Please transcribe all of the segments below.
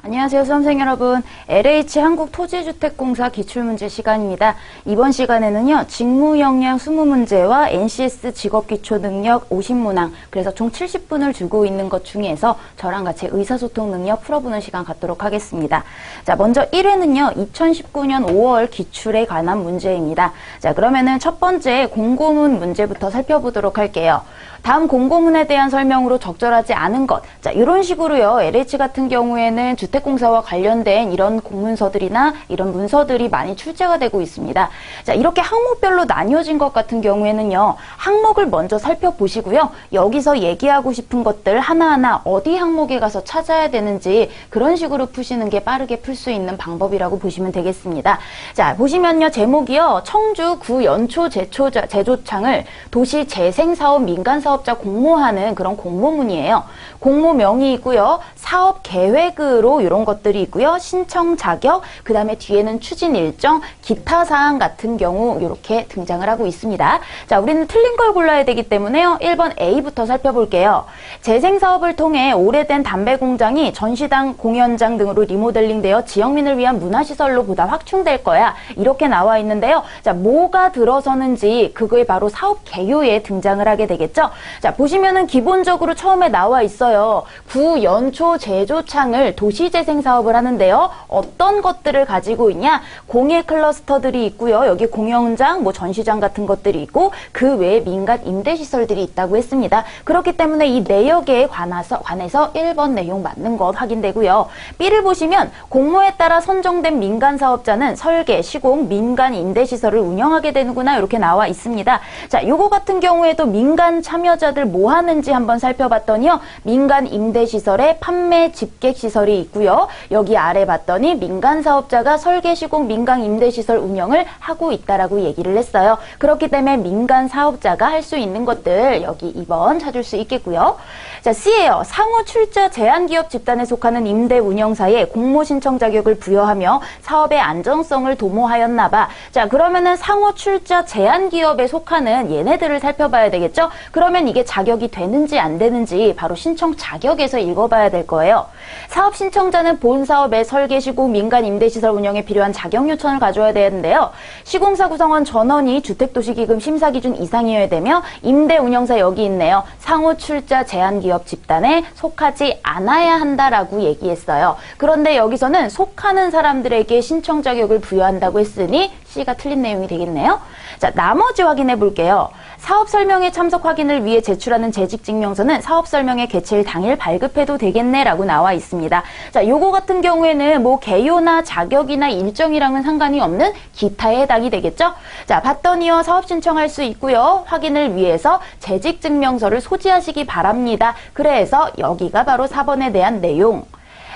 안녕하세요, 수험생 여러분. LH 한국토지주택공사 기출문제 시간입니다. 이번 시간에는요, 직무역량 20문제와 NCS 직업기초능력 50문항, 그래서 총 70분을 주고 있는 것 중에서 저랑 같이 의사소통 능력 풀어보는 시간 갖도록 하겠습니다. 자, 먼저 1회는요, 2019년 5월 기출에 관한 문제입니다. 자, 그러면은 첫 번째 공고문 문제부터 살펴보도록 할게요. 다음 공고문에 대한 설명으로 적절하지 않은 것. 자, 이런 식으로요, LH 같은 경우에는 주택공사와 관련된 이런 공문서들이나 이런 문서들이 많이 출제가 되고 있습니다. 자, 이렇게 항목별로 나뉘어진 것 같은 경우에는요, 항목을 먼저 살펴보시고요, 여기서 얘기하고 싶은 것들 하나하나 어디 항목에 가서 찾아야 되는지 그런 식으로 푸시는 게 빠르게 풀 수 있는 방법이라고 보시면 되겠습니다. 자, 보시면요, 제목이요, 청주 구연초 제조창을 도시재생사업 민간사업자 공모하는 그런 공모문이에요. 공모명이 있고요, 사업 계획으로 이런 것들이 있고요, 신청 자격, 그 다음에 뒤에는 추진 일정, 기타 사항 같은 경우 이렇게 등장을 하고 있습니다. 자, 우리는 틀린 걸 골라야 되기 때문에요, 1번 A부터 살펴볼게요. 재생사업을 통해 오래된 담배 공장이 전시장, 공연장 등으로 리모델링되어 지역민을 위한 문화시설로 보다 확충될 거야. 이렇게 나와 있는데요. 자, 뭐가 들어서는지 그거에 바로 사업 개요에 등장을 하게 되겠죠. 자, 보시면은 기본적으로 처음에 나와 있어요. 구연초 제조창을 도시재생 사업을 하는데요. 어떤 것들을 가지고 있냐? 공예 클러스터들이 있고요. 여기 공연장, 전시장 같은 것들이 있고 그 외에 민간 임대시설들이 있다고 했습니다. 그렇기 때문에 이 내역에 관해서 1번 내용 맞는 것 확인되고요. B를 보시면 공모에 따라 선정된 민간 사업자는 설계, 시공, 민간 임대시설을 운영하게 되는구나 이렇게 나와 있습니다. 자, 요거 같은 경우에도 민간 참여자들 뭐 하는지 한번 살펴봤더니요, 민간 임대시설에 판매 집객시설이 있고요. 여기 아래 봤더니 민간 사업자가 설계, 시공, 민간 임대시설 운영을 하고 있다라고 얘기를 했어요. 그렇기 때문에 민간 사업자가 할 수 있는 것들 여기 2번 찾을 수 있겠고요. 자, C예요. 상호 출자 제한기업 집단에 속하는 임대 운영사에 공모 신청 자격을 부여하며 사업의 안정성을 도모하였나 봐. 자, 그러면은 상호 출자 제한기업에 속하는 얘네들을 살펴봐야 되겠죠? 그러면 이게 자격이 되는지 안 되는지 바로 신청 자격에서 읽어봐야 될 거예요. 사업 신청자는 본 사업의 설계, 시공, 민간 임대시설 운영에 필요한 자격 요건을 가져야 되는데요. 시공사 구성원 전원이 주택도시기금 심사기준 이상이어야 되며 임대 운영사 여기 있네요. 상호 출자 제한기업 집단에 속하지 않아야 한다라고 얘기했어요. 그런데 여기서는 속하는 사람들에게 신청 자격을 부여한다고 했으니 C가 틀린 내용이 되겠네요. 자, 나머지 확인해 볼게요. 사업 설명회 참석 확인을 위해 제출하는 재직증명서는 사업 설명회 개최일 당일 발급해도 되겠네라고 나와 있습니다. 자, 요거 같은 경우에는 개요나 자격이나 일정이랑은 상관이 없는 기타에 해당이 되겠죠? 자, 봤더니요, 사업 신청할 수 있고요. 확인을 위해서 재직증명서를 소지하시기 바랍니다. 그래서 여기가 바로 4번에 대한 내용.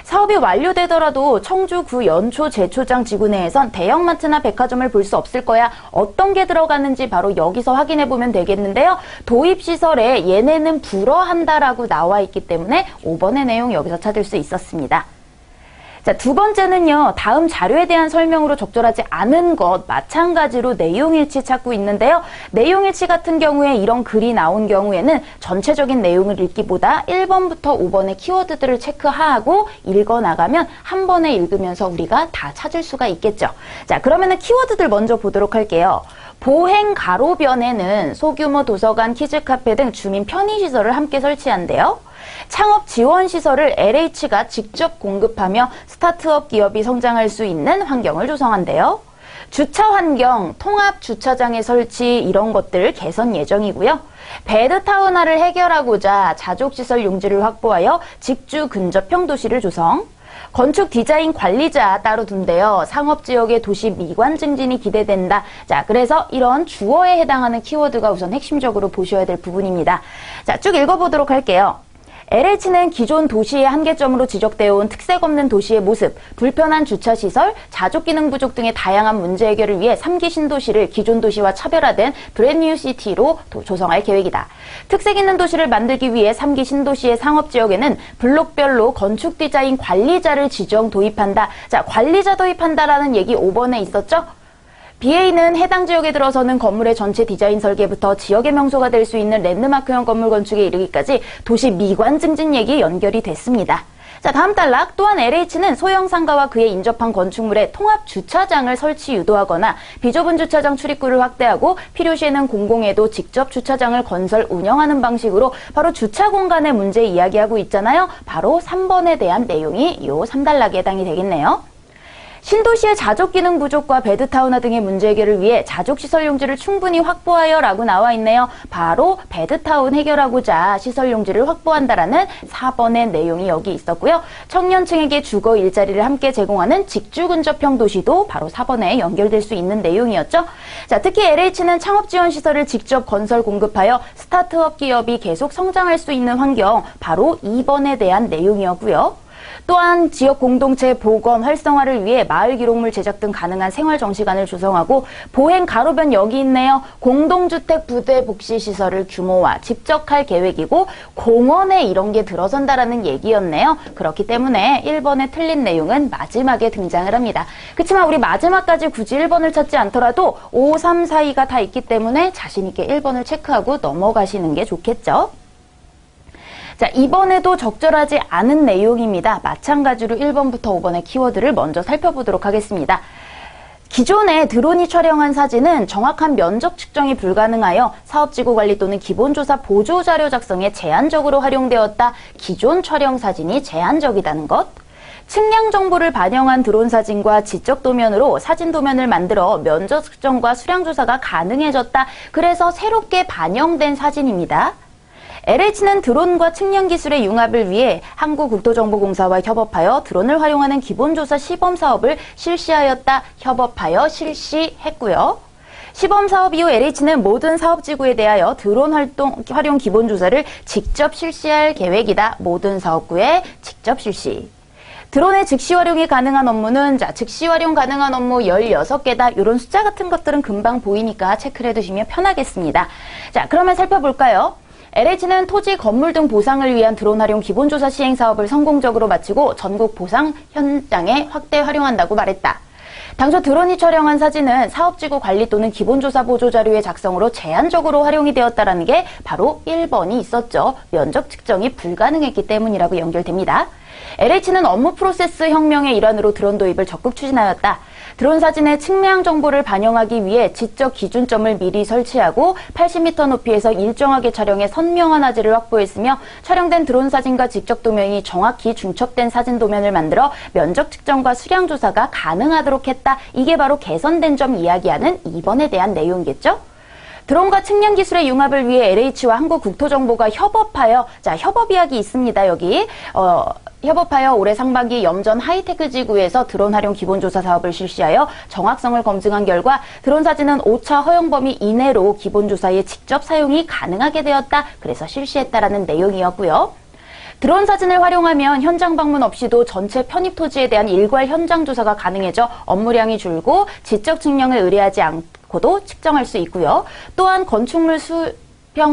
사업이 완료되더라도 청주 구연초 제초장 지구 내에선 대형마트나 백화점을 볼 수 없을 거야. 어떤 게 들어가는지 바로 여기서 확인해 보면 되겠는데요. 도입시설에 얘네는 불허한다라고 나와 있기 때문에 5번의 내용 여기서 찾을 수 있었습니다. 자, 두 번째는요, 다음 자료에 대한 설명으로 적절하지 않은 것 마찬가지로 내용일치 찾고 있는데요. 내용일치 같은 경우에 이런 글이 나온 경우에는 전체적인 내용을 읽기보다 1번부터 5번의 키워드들을 체크하고 읽어나가면 한 번에 읽으면서 우리가 다 찾을 수가 있겠죠. 자, 그러면은 키워드들 먼저 보도록 할게요. 보행 가로변에는 소규모 도서관, 키즈카페 등 주민 편의시설을 함께 설치한대요. 창업 지원 시설을 LH가 직접 공급하며 스타트업 기업이 성장할 수 있는 환경을 조성한대요. 주차 환경, 통합 주차장의 설치 이런 것들 개선 예정이고요. 베드타운화를 해결하고자 자족시설 용지를 확보하여 직주 근접형 도시를 조성. 건축 디자인 관리자 따로 둔대요. 상업지역의 도시 미관 증진이 기대된다. 자, 그래서 이런 주어에 해당하는 키워드가 우선 핵심적으로 보셔야 될 부분입니다. 자, 쭉 읽어보도록 할게요. LH는 기존 도시의 한계점으로 지적되어 온 특색 없는 도시의 모습, 불편한 주차시설, 자족기능 부족 등의 다양한 문제 해결을 위해 3기 신도시를 기존 도시와 차별화된 브랜뉴 시티로 조성할 계획이다. 특색 있는 도시를 만들기 위해 3기 신도시의 상업지역에는 블록별로 건축 디자인 관리자를 지정 도입한다. 자, 관리자 도입한다라는 얘기 5번에 있었죠? BA는 해당 지역에 들어서는 건물의 전체 디자인 설계부터 지역의 명소가 될 수 있는 랜드마크형 건물 건축에 이르기까지 도시 미관 증진 얘기 연결이 됐습니다. 자, 다음 단락. 또한 LH는 소형 상가와 그에 인접한 건축물에 통합 주차장을 설치 유도하거나 비좁은 주차장 출입구를 확대하고 필요시에는 공공에도 직접 주차장을 건설 운영하는 방식으로 바로 주차 공간의 문제 이야기하고 있잖아요. 바로 3번에 대한 내용이 요 3단락에 해당이 되겠네요. 신도시의 자족 기능 부족과 베드타운화 등의 문제 해결을 위해 자족시설 용지를 충분히 확보하여 라고 나와 있네요. 바로 베드타운 해결하고자 시설 용지를 확보한다라는 4번의 내용이 여기 있었고요. 청년층에게 주거 일자리를 함께 제공하는 직주 근접형 도시도 바로 4번에 연결될 수 있는 내용이었죠. 자, 특히 LH는 창업 지원 시설을 직접 건설 공급하여 스타트업 기업이 계속 성장할 수 있는 환경, 바로 2번에 대한 내용이었고요. 또한 지역 공동체 복원 활성화를 위해 마을 기록물 제작 등 가능한 생활 정시관을 조성하고 보행 가로변 여기 있네요. 공동주택 부대 복지 시설을 규모화 집적할 계획이고 공원에 이런 게 들어선다라는 얘기였네요. 그렇기 때문에 1번에 틀린 내용은 마지막에 등장을 합니다. 그렇지만 우리 마지막까지 굳이 1번을 찾지 않더라도 5, 3, 4, 2가 다 있기 때문에 자신 있게 1번을 체크하고 넘어가시는 게 좋겠죠. 자, 이번에도 적절하지 않은 내용입니다. 마찬가지로 1번부터 5번의 키워드를 먼저 살펴보도록 하겠습니다. 기존에 드론이 촬영한 사진은 정확한 면적 측정이 불가능하여 사업지구 관리 또는 기본조사 보조자료 작성에 제한적으로 활용되었다. 기존 촬영 사진이 제한적이라는 것. 측량 정보를 반영한 드론 사진과 지적 도면으로 사진 도면을 만들어 면적 측정과 수량 조사가 가능해졌다. 그래서 새롭게 반영된 사진입니다. LH는 드론과 측량 기술의 융합을 위해 한국국토정보공사와 협업하여 드론을 활용하는 기본조사 시범 사업을 실시하였다. 협업하여 실시했고요. 시범 사업 이후 LH는 모든 사업지구에 대하여 드론 활용 기본조사를 직접 실시할 계획이다. 모든 사업구에 직접 실시. 드론의 즉시 활용이 가능한 업무는 즉시 활용 가능한 업무 16개다. 이런 숫자 같은 것들은 금방 보이니까 체크를 해두시면 편하겠습니다. 자, 그러면 살펴볼까요? LH는 토지, 건물 등 보상을 위한 드론 활용 기본조사 시행 사업을 성공적으로 마치고 전국 보상 현장에 확대 활용한다고 말했다. 당초 드론이 촬영한 사진은 사업지구 관리 또는 기본조사 보조자료의 작성으로 제한적으로 활용이 되었다는 게 바로 1번이 있었죠. 면적 측정이 불가능했기 때문이라고 연결됩니다. LH는 업무 프로세스 혁명의 일환으로 드론 도입을 적극 추진하였다. 드론 사진의 측량 정보를 반영하기 위해 지적 기준점을 미리 설치하고 80m 높이에서 일정하게 촬영해 선명한 화질을 확보했으며 촬영된 드론 사진과 직접 도면이 정확히 중첩된 사진 도면을 만들어 면적 측정과 수량 조사가 가능하도록 했다. 이게 바로 개선된 점 이야기하는 2번에 대한 내용이겠죠? 드론과 측량 기술의 융합을 위해 LH와 한국국토정보가 협업하여, 협업 이야기 있습니다, 여기. 협업하여 올해 상반기 염전 하이테크 지구에서 드론 활용 기본조사 사업을 실시하여 정확성을 검증한 결과 드론 사진은 5차 허용 범위 이내로 기본조사에 직접 사용이 가능하게 되었다. 그래서 실시했다라는 내용이었고요. 드론 사진을 활용하면 현장 방문 없이도 전체 편입 토지에 대한 일괄 현장 조사가 가능해져 업무량이 줄고 지적 측량을 의뢰하지 않고도 측정할 수 있고요. 또한 건축물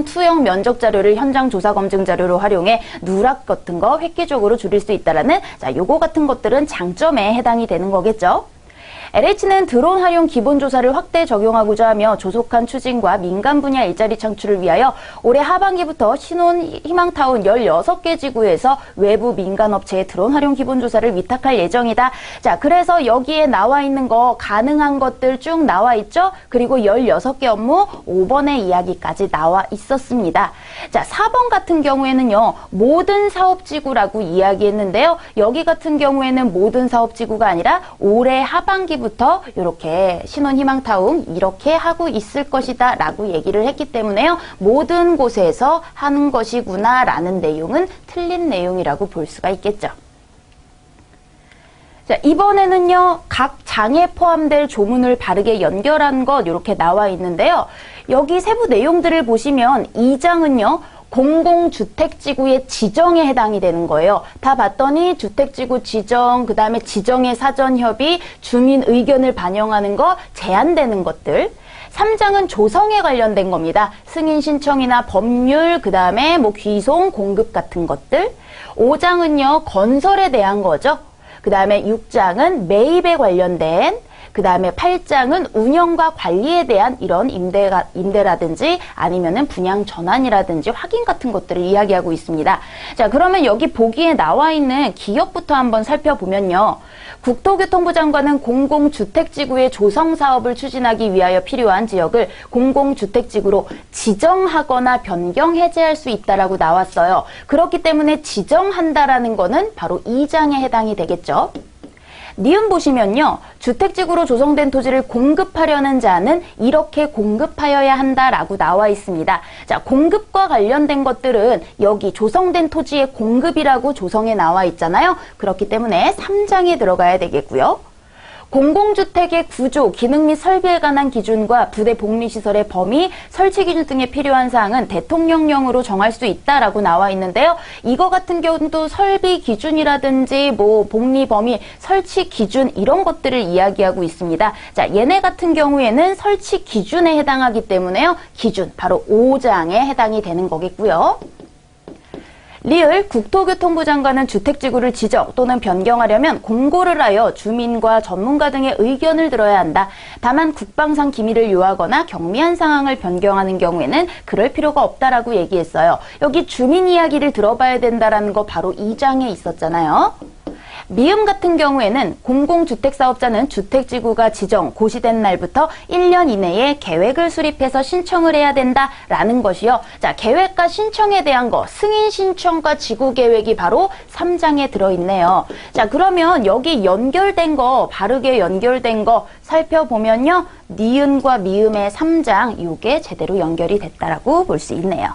투영 면적 자료를 현장 조사 검증 자료로 활용해 누락 같은 거 획기적으로 줄일 수 있다라는 요거 같은 것들은 장점에 해당이 되는 거겠죠. LH는 드론 활용 기본조사를 확대 적용하고자 하며 조속한 추진과 민간 분야 일자리 창출을 위하여 올해 하반기부터 신혼 희망타운 16개 지구에서 외부 민간 업체에 드론 활용 기본조사를 위탁할 예정이다. 자, 그래서 여기에 나와 있는 거 가능한 것들 쭉 나와 있죠? 그리고 16개 업무 5번의 이야기까지 나와 있었습니다. 자, 4번 같은 경우에는요, 모든 사업지구라고 이야기했는데요. 여기 같은 경우에는 모든 사업지구가 아니라 올해 하반기 부터 이렇게 신혼희망타운 이렇게 하고 있을 것이다 라고 얘기를 했기 때문에요. 모든 곳에서 하는 것이구나 라는 내용은 틀린 내용이라고 볼 수가 있겠죠. 자, 이번에는요, 각 장에 포함될 조문을 바르게 연결한 것 이렇게 나와 있는데요. 여기 세부 내용들을 보시면 2장은요. 공공주택지구의 지정에 해당이 되는 거예요. 다 봤더니 주택지구 지정, 그 다음에 지정의 사전협의, 주민 의견을 반영하는 거, 제한되는 것들. 3장은 조성에 관련된 겁니다. 승인 신청이나 법률, 그 다음에 귀송, 공급 같은 것들. 5장은요, 건설에 대한 거죠. 그 다음에 6장은 매입에 관련된, 그 다음에 8장은 운영과 관리에 대한 이런 임대라든지 아니면은 분양 전환이라든지 확인 같은 것들을 이야기하고 있습니다. 자, 그러면 여기 보기에 나와 있는 기업부터 한번 살펴보면요. 국토교통부 장관은 공공주택지구의 조성사업을 추진하기 위하여 필요한 지역을 공공주택지구로 지정하거나 변경 해제할 수 있다라고 나왔어요. 그렇기 때문에 지정한다라는 거는 바로 2장에 해당이 되겠죠. 니은 보시면요. 주택지구로 조성된 토지를 공급하려는 자는 이렇게 공급하여야 한다라고 나와 있습니다. 자, 공급과 관련된 것들은 여기 조성된 토지의 공급이라고 조성에 나와 있잖아요. 그렇기 때문에 3장에 들어가야 되겠고요. 공공주택의 구조, 기능 및 설비에 관한 기준과 부대 복리시설의 범위, 설치 기준 등에 필요한 사항은 대통령령으로 정할 수 있다라고 나와 있는데요. 이거 같은 경우도 설비 기준이라든지 뭐 복리 범위, 설치 기준 이런 것들을 이야기하고 있습니다. 자, 얘네 같은 경우에는 설치 기준에 해당하기 때문에요. 기준, 바로 5장에 해당이 되는 거겠고요. 리을 국토교통부 장관은 주택지구를 지정 또는 변경하려면 공고를 하여 주민과 전문가 등의 의견을 들어야 한다. 다만 국방상 기밀을 요하거나 경미한 상황을 변경하는 경우에는 그럴 필요가 없다라고 얘기했어요. 여기 주민 이야기를 들어봐야 된다라는 거 바로 2장에 있었잖아요. 미음 같은 경우에는 공공주택사업자는 주택지구가 지정, 고시된 날부터 1년 이내에 계획을 수립해서 신청을 해야 된다라는 것이요. 자, 계획과 신청에 대한 거, 승인 신청과 지구계획이 바로 3장에 들어있네요. 자, 그러면 여기 연결된 거, 바르게 연결된 거 살펴보면요. 니은과 미음의 3장, 이게 제대로 연결이 됐다라고 볼 수 있네요.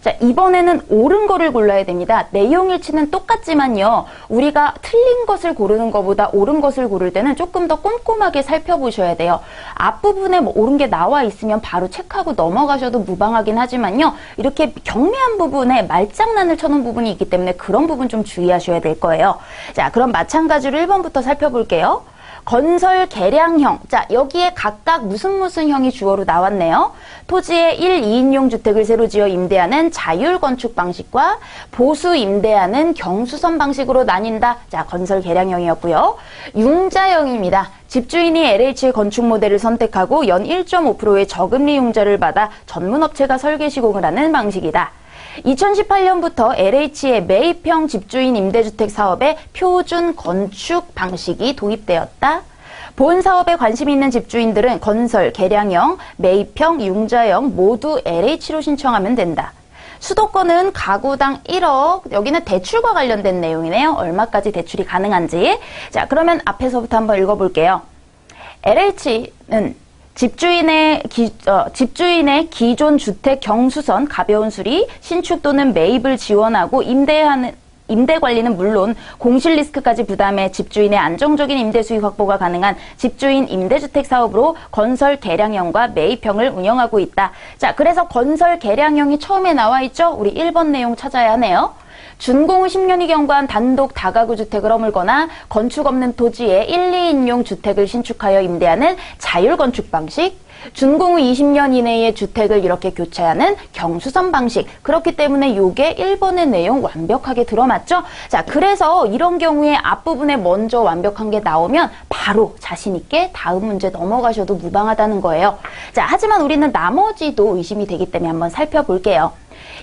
자, 이번에는 옳은 거를 골라야 됩니다. 내용 일치는 똑같지만요. 우리가 틀린 것을 고르는 것보다 옳은 것을 고를 때는 조금 더 꼼꼼하게 살펴보셔야 돼요. 앞부분에 뭐 옳은 게 나와 있으면 바로 체크하고 넘어가셔도 무방하긴 하지만요. 이렇게 경미한 부분에 말장난을 쳐놓은 부분이 있기 때문에 그런 부분 좀 주의하셔야 될 거예요. 자, 그럼 마찬가지로 1번부터 살펴볼게요. 건설 개량형. 자, 여기에 각각 무슨 형이 주어로 나왔네요. 토지에 1, 2인용 주택을 새로 지어 임대하는 자율 건축 방식과 보수 임대하는 경수선 방식으로 나뉜다. 자, 건설 개량형이었고요. 융자형입니다. 집주인이 LH의 건축 모델을 선택하고 연 1.5%의 저금리 융자를 받아 전문업체가 설계 시공을 하는 방식이다. 2018년부터 LH의 매입형 집주인 임대주택 사업에 표준 건축 방식이 도입되었다. 본 사업에 관심 있는 집주인들은 건설, 개량형, 매입형, 융자형 모두 LH로 신청하면 된다. 수도권은 가구당 1억, 여기는 대출과 관련된 내용이네요. 얼마까지 대출이 가능한지. 자, 그러면 앞에서부터 한번 읽어볼게요. LH는 집주인의 기존 주택 경수선, 가벼운 수리, 신축 또는 매입을 지원하고 임대 관리는 물론 공실 리스크까지 부담해 집주인의 안정적인 임대 수익 확보가 가능한 집주인 임대주택 사업으로 건설 개량형과 매입형을 운영하고 있다. 자, 그래서 건설 개량형이 처음에 나와 있죠? 우리 1번 내용 찾아야 하네요. 준공 후 10년이 경과한 단독 다가구 주택을 허물거나 건축 없는 토지에 1, 2인용 주택을 신축하여 임대하는 자율 건축 방식, 준공 후 20년 이내의 주택을 이렇게 교체하는 경수선 방식. 그렇기 때문에 요게 1번의 내용 완벽하게 들어맞죠? 자, 그래서 이런 경우에 앞부분에 먼저 완벽한 게 나오면 바로 자신 있게 다음 문제 넘어가셔도 무방하다는 거예요. 자, 하지만 우리는 나머지도 의심이 되기 때문에 한번 살펴볼게요.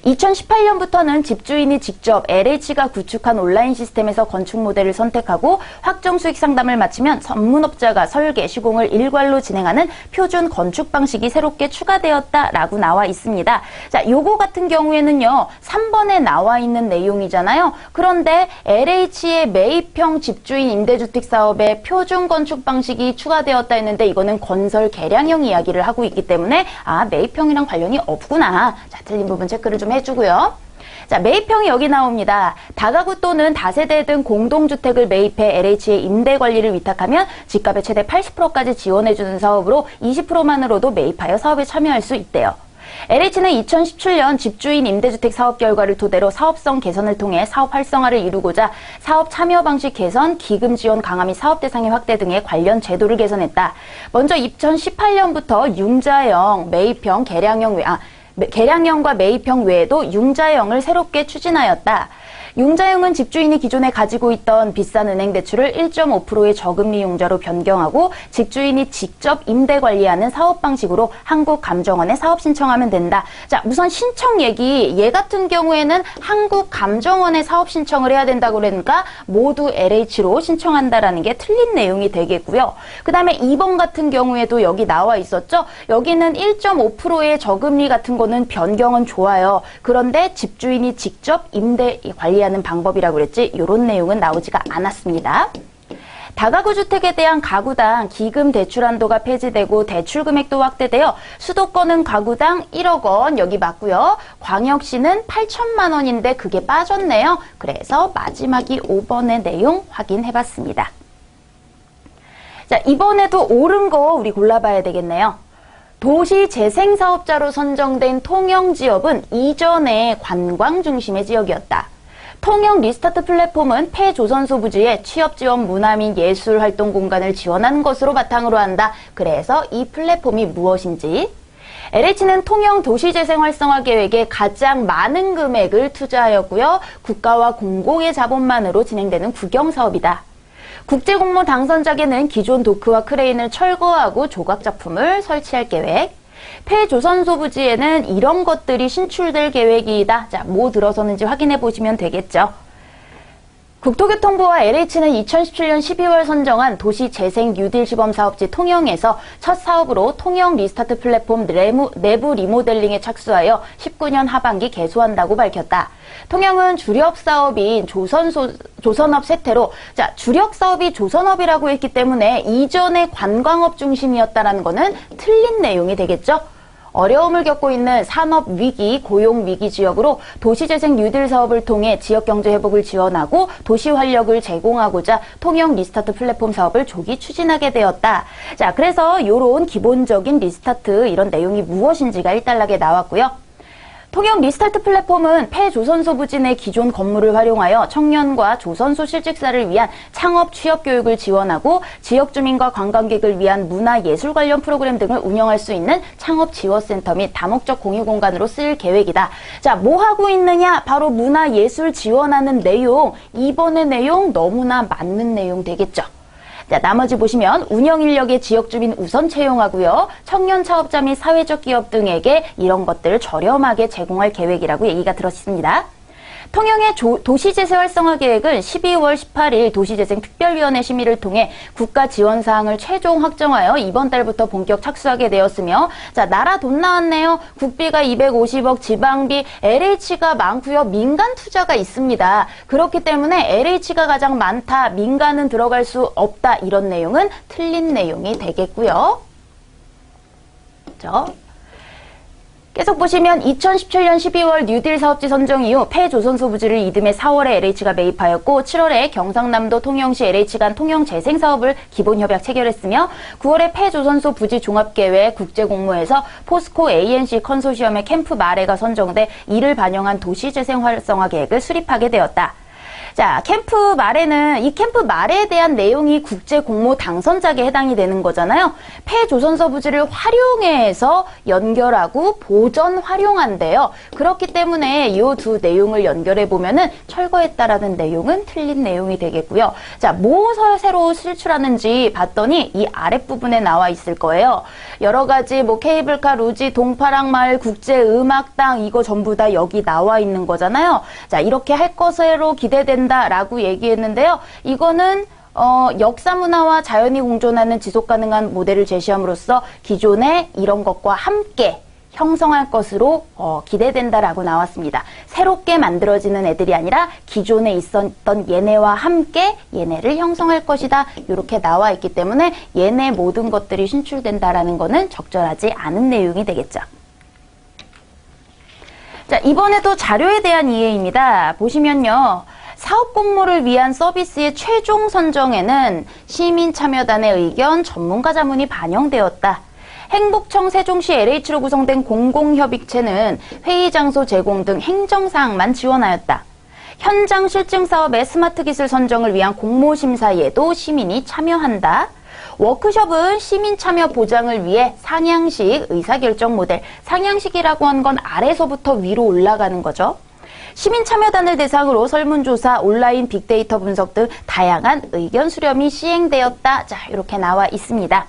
2018년부터는 집주인이 직접 LH가 구축한 온라인 시스템에서 건축 모델을 선택하고 확정 수익 상담을 마치면 전문업자가 설계, 시공을 일괄로 진행하는 표준 건축 방식이 새롭게 추가되었다라고 나와 있습니다. 자, 요거 같은 경우에는요, 3번에 나와 있는 내용이잖아요. 그런데 LH의 매입형 집주인 임대주택 사업에 표준 건축 방식이 추가되었다 했는데 이거는 건설 개량형 이야기를 하고 있기 때문에 아, 매입형이랑 관련이 없구나. 자, 틀린 부분 체크를 좀 해주고요. 자, 매입형이 여기 나옵니다. 다가구 또는 다세대 등 공동주택을 매입해 LH의 임대 관리를 위탁하면 집값의 최대 80%까지 지원해주는 사업으로 20%만으로도 매입하여 사업에 참여할 수 있대요. LH는 2017년 집주인 임대주택 사업 결과를 토대로 사업성 개선을 통해 사업 활성화를 이루고자 사업 참여 방식 개선, 기금 지원 강화 및 사업 대상의 확대 등의 관련 제도를 개선했다. 먼저 2018년부터 융자형, 매입형, 개량형과 매입형 외에도 융자형을 새롭게 추진하였다. 융자형은 집주인이 기존에 가지고 있던 비싼 은행 대출을 1.5%의 저금리 융자로 변경하고 집주인이 직접 임대 관리하는 사업 방식으로 한국감정원에 사업 신청하면 된다. 자, 우선 신청 얘 같은 경우에는 한국감정원에 사업 신청을 해야 된다고 그러니까 모두 LH로 신청한다라는 게 틀린 내용이 되겠고요. 그 다음에 2번 같은 경우에도 여기 나와 있었죠. 여기는 1.5%의 저금리 같은 거는 변경은 좋아요. 그런데 집주인이 직접 임대 관리하는 방법이라고 그랬지 이런 내용은 나오지가 않았습니다. 다가구 주택에 대한 가구당 기금 대출 한도가 폐지되고 대출 금액도 확대되어 수도권은 가구당 1억 원 여기 맞고요. 광역시는 8천만 원인데 그게 빠졌네요. 그래서 마지막이 5번의 내용 확인해봤습니다. 자, 이번에도 옳은 거 우리 골라봐야 되겠네요. 도시재생사업자로 선정된 통영지역은 이전에 관광 중심의 지역이었다. 통영 리스타트 플랫폼은 폐조선소 부지에 취업지원 문화 및 예술활동 공간을 지원하는 것으로 바탕으로 한다. 그래서 이 플랫폼이 무엇인지. LH는 통영 도시재생 활성화 계획에 가장 많은 금액을 투자하였고요. 국가와 공공의 자본만으로 진행되는 국영사업이다. 국제공모 당선작에는 기존 도크와 크레인을 철거하고 조각작품을 설치할 계획. 폐조선소 부지에는 이런 것들이 신출될 계획이다. 자, 뭐 들어서는지 확인해 보시면 되겠죠. 국토교통부와 LH는 2017년 12월 선정한 도시재생 뉴딜 시범사업지 통영에서 첫 사업으로 통영 리스타트 플랫폼 내부 리모델링에 착수하여 19년 하반기 개소한다고 밝혔다. 통영은 주력 사업인 조선업 쇠퇴로, 자, 주력 사업이 조선업이라고 했기 때문에 이전에 관광업 중심이었다라는 거는 틀린 내용이 되겠죠. 어려움을 겪고 있는 산업 위기, 고용 위기 지역으로 도시재생 뉴딜 사업을 통해 지역 경제 회복을 지원하고 도시 활력을 제공하고자 통영 리스타트 플랫폼 사업을 조기 추진하게 되었다. 자, 그래서 이런 기본적인 리스타트 이런 내용이 무엇인지가 일단락에 나왔고요. 통영 리스타트 플랫폼은 폐조선소 부지 내 기존 건물을 활용하여 청년과 조선소 실직사를 위한 창업 취업 교육을 지원하고 지역 주민과 관광객을 위한 문화 예술 관련 프로그램 등을 운영할 수 있는 창업 지원센터 및 다목적 공유 공간으로 쓸 계획이다. 자, 뭐 하고 있느냐? 바로 문화 예술 지원하는 내용. 이번의 내용 너무나 맞는 내용 되겠죠. 자, 나머지 보시면 운영 인력의 지역 주민 우선 채용하고요. 청년 사업자 및 사회적 기업 등에게 이런 것들을 저렴하게 제공할 계획이라고 얘기가 들었습니다. 통영의 도시재생 활성화 계획은 12월 18일 도시재생특별위원회 심의를 통해 국가 지원 사항을 최종 확정하여 이번 달부터 본격 착수하게 되었으며, 자, 나라 돈 나왔네요. 국비가 250억, 지방비, LH가 많고요. 민간 투자가 있습니다. 그렇기 때문에 LH가 가장 많다, 민간은 들어갈 수 없다, 이런 내용은 틀린 내용이 되겠고요. 계속 보시면 2017년 12월 뉴딜 사업지 선정 이후 폐조선소 부지를 이듬해 4월에 LH가 매입하였고 7월에 경상남도 통영시 LH 간 통영재생 사업을 기본협약 체결했으며 9월에 폐조선소 부지 종합계획 국제공모에서 포스코 ANC 컨소시엄의 캠프 마레가 선정돼 이를 반영한 도시재생 활성화 계획을 수립하게 되었다. 자, 캠프 말에는 이 캠프 말에 대한 내용이 국제 공모 당선작에 해당이 되는 거잖아요. 폐조선소 부지를 활용해서 연결하고 보전 활용한대요. 그렇기 때문에 이 두 내용을 연결해 보면은 철거했다라는 내용은 틀린 내용이 되겠고요. 자, 뭐 새로 실출하는지 봤더니 이 아랫부분에 나와 있을 거예요. 여러 가지 뭐 케이블카, 루지, 동파랑마을, 국제음악당 이거 전부 다 여기 나와 있는 거잖아요. 자, 이렇게 할 것으로 기대된다라고 얘기했는데요. 이거는 역사 문화와 자연이 공존하는 지속가능한 모델을 제시함으로써 기존의 이런 것과 함께 형성할 것으로 기대된다라고 나왔습니다. 새롭게 만들어지는 애들이 아니라 기존에 있었던 얘네와 함께 얘네를 형성할 것이다. 이렇게 나와 있기 때문에 얘네 모든 것들이 신출된다라는 거는 적절하지 않은 내용이 되겠죠. 자, 이번에도 자료에 대한 이해입니다. 보시면요. 사업 공모를 위한 서비스의 최종 선정에는 시민참여단의 의견, 전문가 자문이 반영되었다. 행복청 세종시 LH로 구성된 공공협의체는 회의 장소 제공 등 행정사항만 지원하였다. 현장 실증 사업의 스마트 기술 선정을 위한 공모심사에도 시민이 참여한다. 워크숍은 시민 참여 보장을 위해 상향식 의사결정 모델, 상향식이라고 하는 건 아래서부터 위로 올라가는 거죠. 시민참여단을 대상으로 설문조사, 온라인 빅데이터 분석 등 다양한 의견 수렴이 시행되었다. 자, 이렇게 나와 있습니다.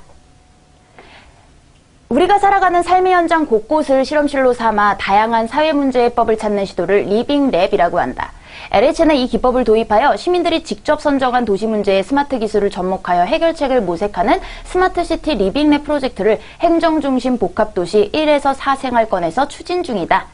우리가 살아가는 삶의 현장 곳곳을 실험실로 삼아 다양한 사회 문제 해법을 찾는 시도를 리빙랩이라고 한다. LH는 이 기법을 도입하여 시민들이 직접 선정한 도시 문제에 스마트 기술을 접목하여 해결책을 모색하는 스마트시티 리빙랩 프로젝트를 행정중심 복합도시 1에서 4 생활권에서 추진 중이다.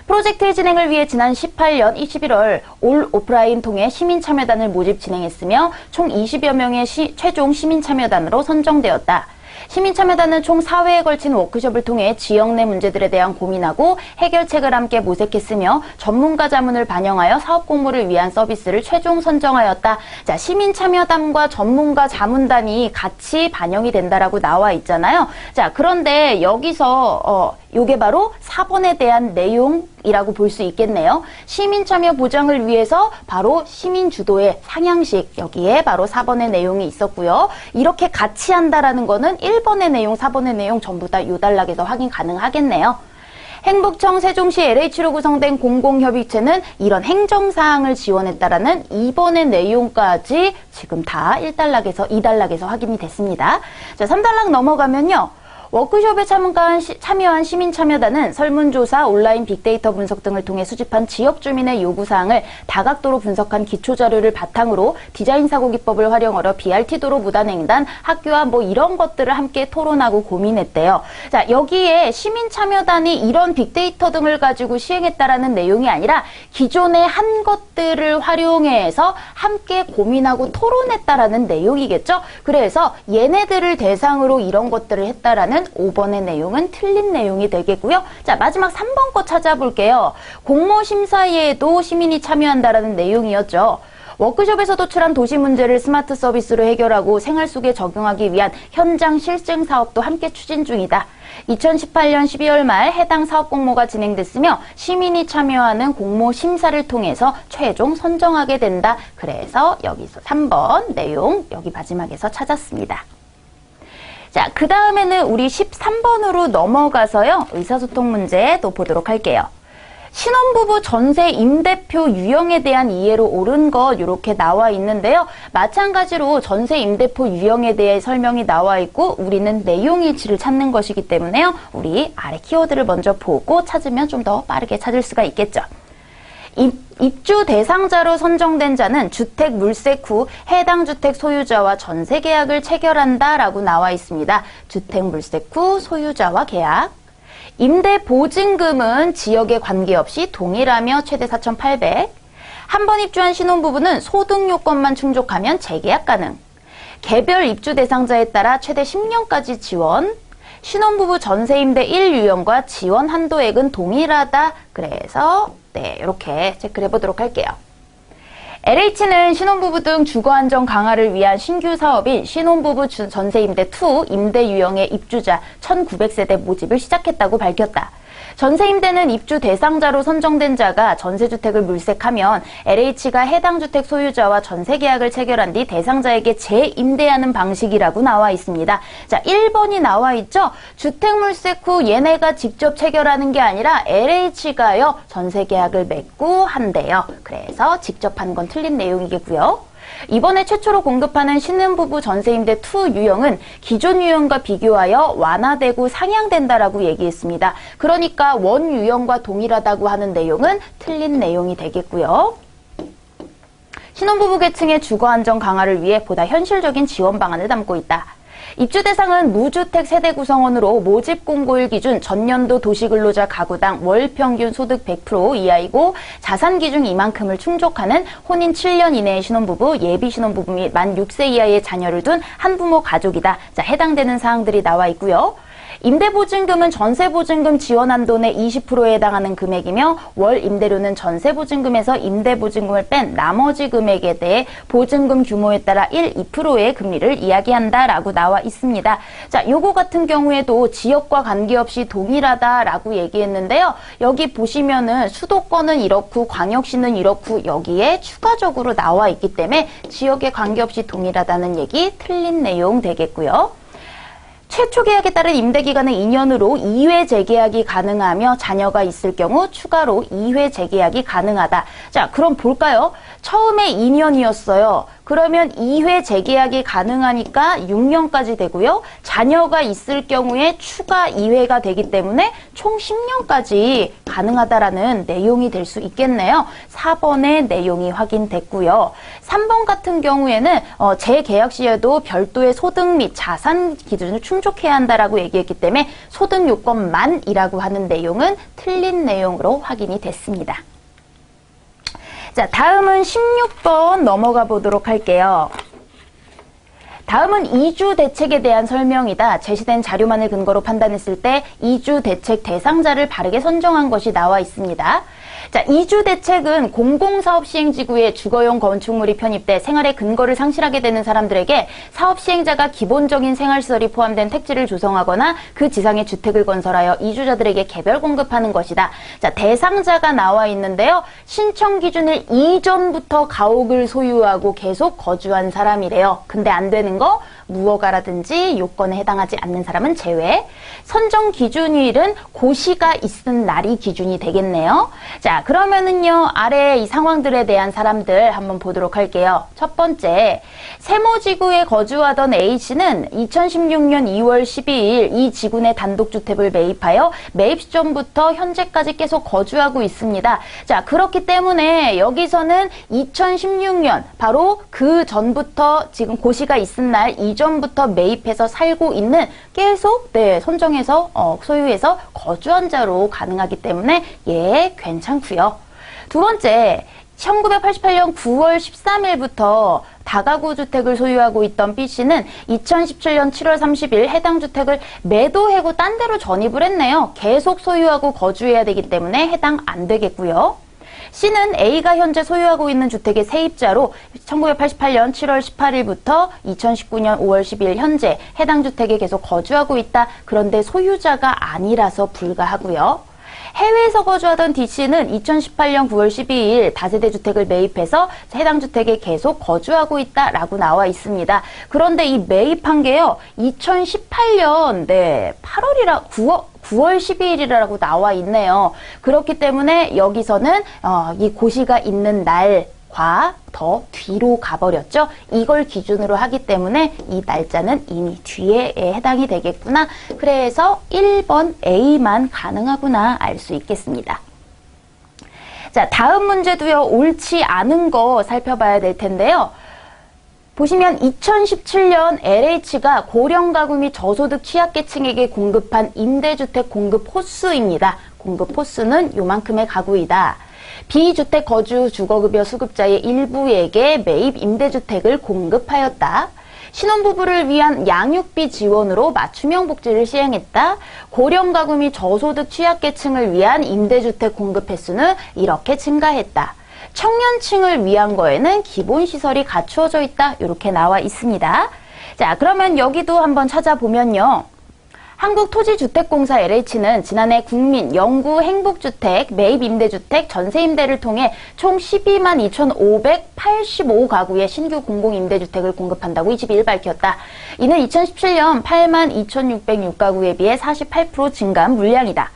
프로젝트의 진행을 위해 지난 18년 11월 올 오프라인 통해 시민참여단을 모집 진행했으며 총 20여 명의 최종 시민참여단으로 선정되었다. 시민참여단은 총 4회에 걸친 워크숍을 통해 지역 내 문제들에 대한 고민하고 해결책을 함께 모색했으며 전문가 자문을 반영하여 사업 공모를 위한 서비스를 최종 선정하였다. 자, 시민참여단과 전문가 자문단이 같이 반영이 된다라고 나와 있잖아요. 자, 그런데 여기서 요게 바로 4번에 대한 내용이라고 볼 수 있겠네요. 시민참여 보장을 위해서 바로 시민 주도의 상향식, 여기에 바로 4번의 내용이 있었고요. 이렇게 같이 한다라는 거는 1번의 내용, 4번의 내용 전부 다 요단락에서 확인 가능하겠네요. 행복청 세종시 LH로 구성된 공공협의체는 이런 행정사항을 지원했다라는 2번의 내용까지 지금 다 1단락에서 2단락에서 확인이 됐습니다. 자, 3단락 넘어가면요. 워크숍에 참여한 시민참여단은 설문조사, 온라인 빅데이터 분석 등을 통해 수집한 지역 주민의 요구사항을 다각도로 분석한 기초자료를 바탕으로 디자인 사고 기법을 활용하여 BRT 도로 무단횡단, 학교와 뭐 이런 것들을 함께 토론하고 고민했대요. 자, 여기에 시민참여단이 이런 빅데이터 등을 가지고 시행했다라는 내용이 아니라 기존에 한 것들을 활용해서 함께 고민하고 토론했다라는 내용이겠죠. 그래서 얘네들을 대상으로 이런 것들을 했다라는 5번의 내용은 틀린 내용이 되겠고요. 자, 마지막 3번 거 찾아볼게요. 공모 심사에도 시민이 참여한다라는 내용이었죠. 워크숍에서 도출한 도시 문제를 스마트 서비스로 해결하고 생활 속에 적용하기 위한 현장 실증 사업도 함께 추진 중이다. 2018년 12월 말 해당 사업 공모가 진행됐으며 시민이 참여하는 공모 심사를 통해서 최종 선정하게 된다. 그래서 여기서 3번 내용 여기 마지막에서 찾았습니다. 자, 그 다음에는 우리 13번으로 넘어가서요. 의사소통 문제 또 보도록 할게요. 신혼부부 전세 임대표 유형에 대한 이해로 옳은 것 이렇게 나와 있는데요. 마찬가지로 전세 임대표 유형에 대해 설명이 나와 있고 우리는 내용 일치를 찾는 것이기 때문에요. 우리 아래 키워드를 먼저 보고 찾으면 좀 더 빠르게 찾을 수가 있겠죠. 입주 대상자로 선정된 자는 주택 물색 후 해당 주택 소유자와 전세 계약을 체결한다라고 나와 있습니다. 주택 물색 후 소유자와 계약. 임대 보증금은 지역에 관계없이 동일하며 최대 4,800. 한 번 입주한 신혼부부는 소득 요건만 충족하면 재계약 가능. 개별 입주 대상자에 따라 최대 10년까지 지원. 신혼부부 전세임대 1유형과 지원 한도액은 동일하다. 그래서 이렇게 체크를 해보도록 할게요. LH는 신혼부부 등 주거안정 강화를 위한 신규 사업인 신혼부부 전세임대2 임대 유형의 입주자 1,900세대 모집을 시작했다고 밝혔다. 전세임대는 입주 대상자로 선정된 자가 전세주택을 물색하면 LH가 해당 주택 소유자와 전세계약을 체결한 뒤 대상자에게 재임대하는 방식이라고 나와 있습니다. 자, 1번이 나와 있죠? 주택 물색 후 얘네가 직접 체결하는 게 아니라 LH가요, 전세계약을 맺고 한대요. 그래서 직접 한 건 틀린 내용이겠고요. 이번에 최초로 공급하는 신혼부부 전세임대2 유형은 기존 유형과 비교하여 완화되고 상향된다라고 얘기했습니다. 그러니까 원 유형과 동일하다고 하는 내용은 틀린 내용이 되겠고요. 신혼부부 계층의 주거 안정 강화를 위해 보다 현실적인 지원 방안을 담고 있다. 입주 대상은 무주택 세대 구성원으로 모집 공고일 기준 전년도 도시근로자 가구당 월 평균 소득 100% 이하이고 자산 기준 이만큼을 충족하는 혼인 7년 이내의 신혼부부, 예비 신혼부부 및 만 6세 이하의 자녀를 둔 한부모 가족이다. 자, 해당되는 사항들이 나와 있고요. 임대보증금은 전세보증금 지원 한도 내 20%에 해당하는 금액이며 월 임대료는 전세보증금에서 임대보증금을 뺀 나머지 금액에 대해 보증금 규모에 따라 1, 2%의 금리를 이야기한다라고 나와 있습니다. 자, 요거 같은 경우에도 지역과 관계없이 동일하다라고 얘기했는데요. 여기 보시면은 수도권은 이렇고 광역시는 이렇고 여기에 추가적으로 나와 있기 때문에 지역에 관계없이 동일하다는 얘기 틀린 내용 되겠고요. 최초 계약에 따른 임대 기간은 2년으로 2회 재계약이 가능하며 자녀가 있을 경우 추가로 2회 재계약이 가능하다. 자, 그럼 볼까요? 처음에 2년이었어요. 그러면 2회 재계약이 가능하니까 6년까지 되고요. 자녀가 있을 경우에 추가 2회가 되기 때문에 총 10년까지 가능하다라는 내용이 될 수 있겠네요. 4번의 내용이 확인됐고요. 3번 같은 경우에는 재계약 시에도 별도의 소득 및 자산 기준을 충족해야 한다라고 얘기했기 때문에 소득 요건만이라고 하는 내용은 틀린 내용으로 확인이 됐습니다. 자, 다음은 16번 넘어가 보도록 할게요. 다음은 이주 대책에 대한 설명이다. 제시된 자료만을 근거로 판단했을 때 이주 대책 대상자를 바르게 선정한 것이 나와 있습니다. 자, 이주 대책은 공공사업 시행지구에 주거용 건축물이 편입돼 생활의 근거를 상실하게 되는 사람들에게 사업 시행자가 기본적인 생활시설이 포함된 택지를 조성하거나 그 지상에 주택을 건설하여 이주자들에게 개별 공급하는 것이다. 자, 대상자가 나와 있는데요. 신청 기준일 이전부터 가옥을 소유하고 계속 거주한 사람이래요. 근데 안 되는 거 무허가라든지 요건에 해당하지 않는 사람은 제외. 선정 기준일은 고시가 있은 날이 기준이 되겠네요. 자, 그러면은요, 아래 이 상황들에 대한 사람들 한번 보도록 할게요. 첫 번째, 세모지구에 거주하던 A씨는 2016년 2월 12일 이 지구 내 단독주택을 매입하여 매입 시점부터 현재까지 계속 거주하고 있습니다. 자, 그렇기 때문에 여기서는 2016년, 바로 그 전부터 지금 고시가 있은 날 이전부터 매입해서 살고 있는 계속 선정해서 소유해서 거주한 자로 가능하기 때문에 괜찮고요. 두 번째, 1988년 9월 13일부터 다가구 주택을 소유하고 있던 B씨는 2017년 7월 30일 해당 주택을 매도하고 딴 데로 전입을 했네요. 계속 소유하고 거주해야 되기 때문에 해당 안 되겠고요. C는 A가 현재 소유하고 있는 주택의 세입자로 1988년 7월 18일부터 2019년 5월 12일 현재 해당 주택에 계속 거주하고 있다. 그런데 소유자가 아니라서 불가하고요. 해외에서 거주하던 D씨는 2018년 9월 12일 다세대 주택을 매입해서 해당 주택에 계속 거주하고 있다라고 나와 있습니다. 그런데 이 매입한 게요, 2018년 9월 12일이라고 나와 있네요. 그렇기 때문에 여기서는 이 고시가 있는 날과 더 뒤로 가버렸죠. 이걸 기준으로 하기 때문에 이 날짜는 이미 뒤에 해당이 되겠구나. 그래서 1번 A만 가능하구나 알 수 있겠습니다. 자, 다음 문제도요, 옳지 않은 거 살펴봐야 될 텐데요. 보시면 2017년 LH가 고령 가구 및 저소득 취약계층에게 공급한 임대주택 공급 호수입니다. 공급 호수는 요만큼의 가구이다. 비주택 거주 주거급여 수급자의 일부에게 매입 임대주택을 공급하였다. 신혼부부를 위한 양육비 지원으로 맞춤형 복지를 시행했다. 고령 가구 및 저소득 취약계층을 위한 임대주택 공급 횟수는 이렇게 증가했다. 청년층을 위한 거에는 기본시설이 갖추어져 있다. 이렇게 나와 있습니다. 자, 그러면 여기도 한번 찾아보면요. 한국토지주택공사 LH는 지난해 국민, 영구, 행복주택, 매입 임대주택, 전세임대를 통해 총 12만 2,585가구의 신규 공공임대주택을 공급한다고 22일 밝혔다. 이는 2017년 8만 2,606가구에 비해 48% 증가한 물량이다.